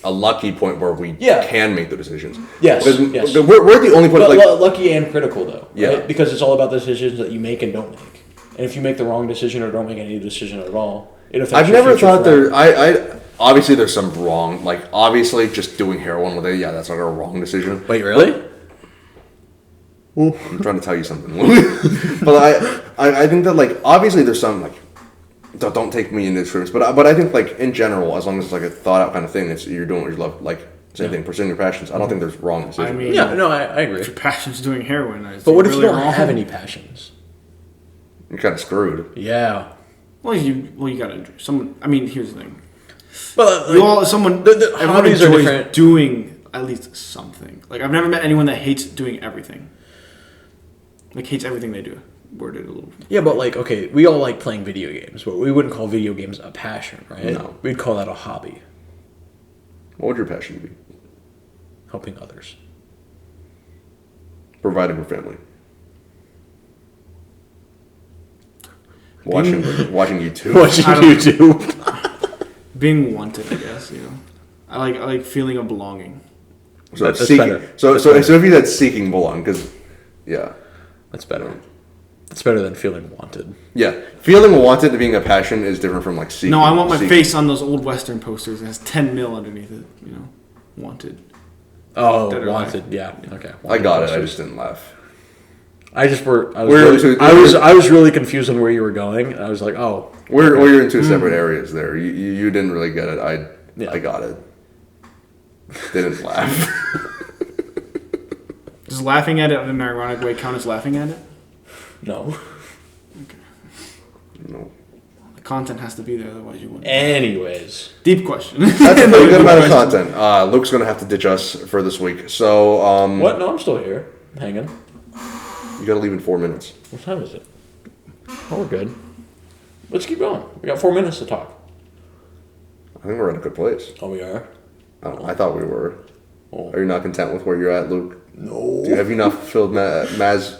S3: a lucky point where we can make the decisions.
S2: Yes.
S3: Because we're at the only point.
S2: But lucky and critical though.
S3: Yeah.
S2: Right? Because it's all about the decisions that you make and don't make. And if you make the wrong decision or don't make any decision at all, it affects
S3: I've
S2: your
S3: never
S2: future
S3: thought
S2: forever.
S3: there. Obviously there's some wrong. Like obviously just doing heroin all day. Yeah, that's not a wrong decision.
S2: Wait, really?
S3: I'm trying to tell you something. But I think that like obviously there's some like don't take me into extremes, but I think like in general, as long as it's like a thought out kind of thing, it's you're doing what you love, like same thing, pursuing your passions. I don't think there's wrong decisions.
S1: I mean,
S2: I agree.
S1: If your passion's doing heroin,
S2: But what if you
S1: really
S2: don't
S1: wrong?
S2: have any passions?
S3: You're kind of screwed.
S2: Yeah.
S1: Well, you gotta someone. I mean, here's the thing.
S2: But
S1: Everyone
S2: hobbies are
S1: enjoys
S2: different.
S1: doing at least something. Like I've never met anyone that hates doing everything. Like hates everything they do. Worded a little.
S2: Yeah, but like, okay, we all like playing video games, but we wouldn't call video games a passion, right?
S3: No.
S2: We'd call that a hobby.
S3: What would your passion be?
S2: Helping others.
S3: Providing for family. Watching YouTube.
S2: Watching YouTube.
S1: Being wanted, I guess. I like feeling a belonging.
S3: So
S2: That's
S3: seeking.
S2: better.
S3: So if you said seeking belong, because yeah.
S2: That's better. It's better than feeling wanted.
S3: Yeah, feeling wanted to being a passion is different from like seeking.
S1: No, I want my
S3: seeking.
S1: face on those old Western posters. It has 10 mil underneath it. Wanted.
S2: Oh,
S1: Dead or
S2: wanted.
S1: alive.
S2: Yeah. Okay.
S3: I got it. I
S2: Wanted.
S3: just didn't laugh.
S2: I was
S3: We're-
S2: I was really confused on where you were going. And I was like, oh,
S3: We're in two separate areas there. You didn't really get it. I got it. Didn't laugh.
S1: Does laughing at it in an ironic way count as laughing at it?
S2: no.
S3: No.
S1: The content has to be there, otherwise you wouldn't.
S2: Anyways,
S1: Deep question.
S3: That's a pretty good amount of content. Luke's gonna have to ditch us for this week. So
S2: what? No, I'm still here. I'm hanging.
S3: You gotta leave in 4 minutes.
S2: What time is it? Oh, we're good. Let's keep going. We got 4 minutes to talk.
S3: I think we're in a good place.
S2: Oh, we are?
S3: I thought we were.
S2: Oh.
S3: Are you not content with where you're at, Luke?
S2: No.
S3: Have you not fulfilled Maslow's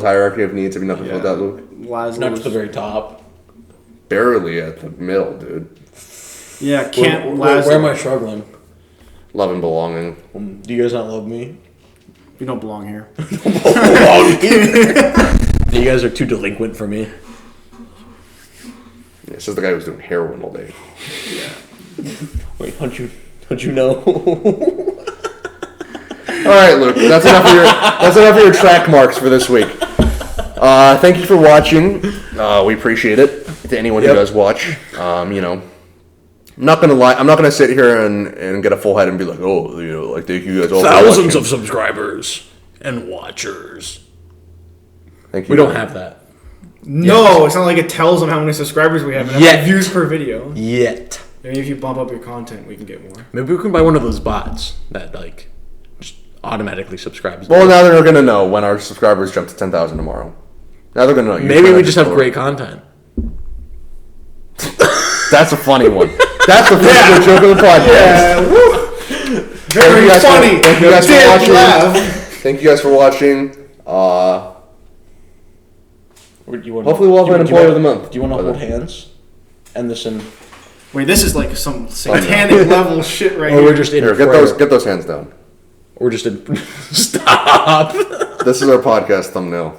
S3: hierarchy of needs? Have you not fulfilled that, Luke?
S2: Next to the very top.
S3: Barely at the middle, dude.
S1: Yeah,
S2: Where am I struggling?
S3: Love and belonging.
S2: Do you guys not love me?
S1: You don't belong here.
S2: You guys are too delinquent for me.
S3: Yeah, this is the guy who's doing heroin all day.
S2: Wait, don't you know?
S3: All right, Luke. That's enough of your track marks for this week. Thank you for watching. We appreciate it. To anyone who does watch, I'm not gonna lie. I'm not gonna sit here and get a full head and be like, oh, thank you guys all.
S2: Thousands of subscribers and watchers.
S3: Thank you.
S2: We don't have that
S1: No, it's not like it tells them how many subscribers we have and how
S2: Yet.
S1: many views per video.
S2: yet.
S1: Maybe if you bump up your content, we can get more.
S2: Maybe we can buy one of those bots that just automatically subscribes.
S3: Well, now they're gonna know when our subscribers jump to 10,000 tomorrow. Now they're gonna know.
S2: Maybe we just have great content.
S3: That's a funny one. That's the first joke of the podcast.
S1: Very funny.
S3: Thank you guys for
S1: Did
S3: watching.
S1: laugh.
S3: Thank you guys for watching. Hopefully we'll have an employee of the month.
S2: Do you want to hold hands? And this in...
S1: Wait, this is like some satanic level shit right
S2: Or
S1: here.
S2: we're just in
S3: Here, get those hands down.
S2: We're just in... Stop!
S3: This is our podcast thumbnail.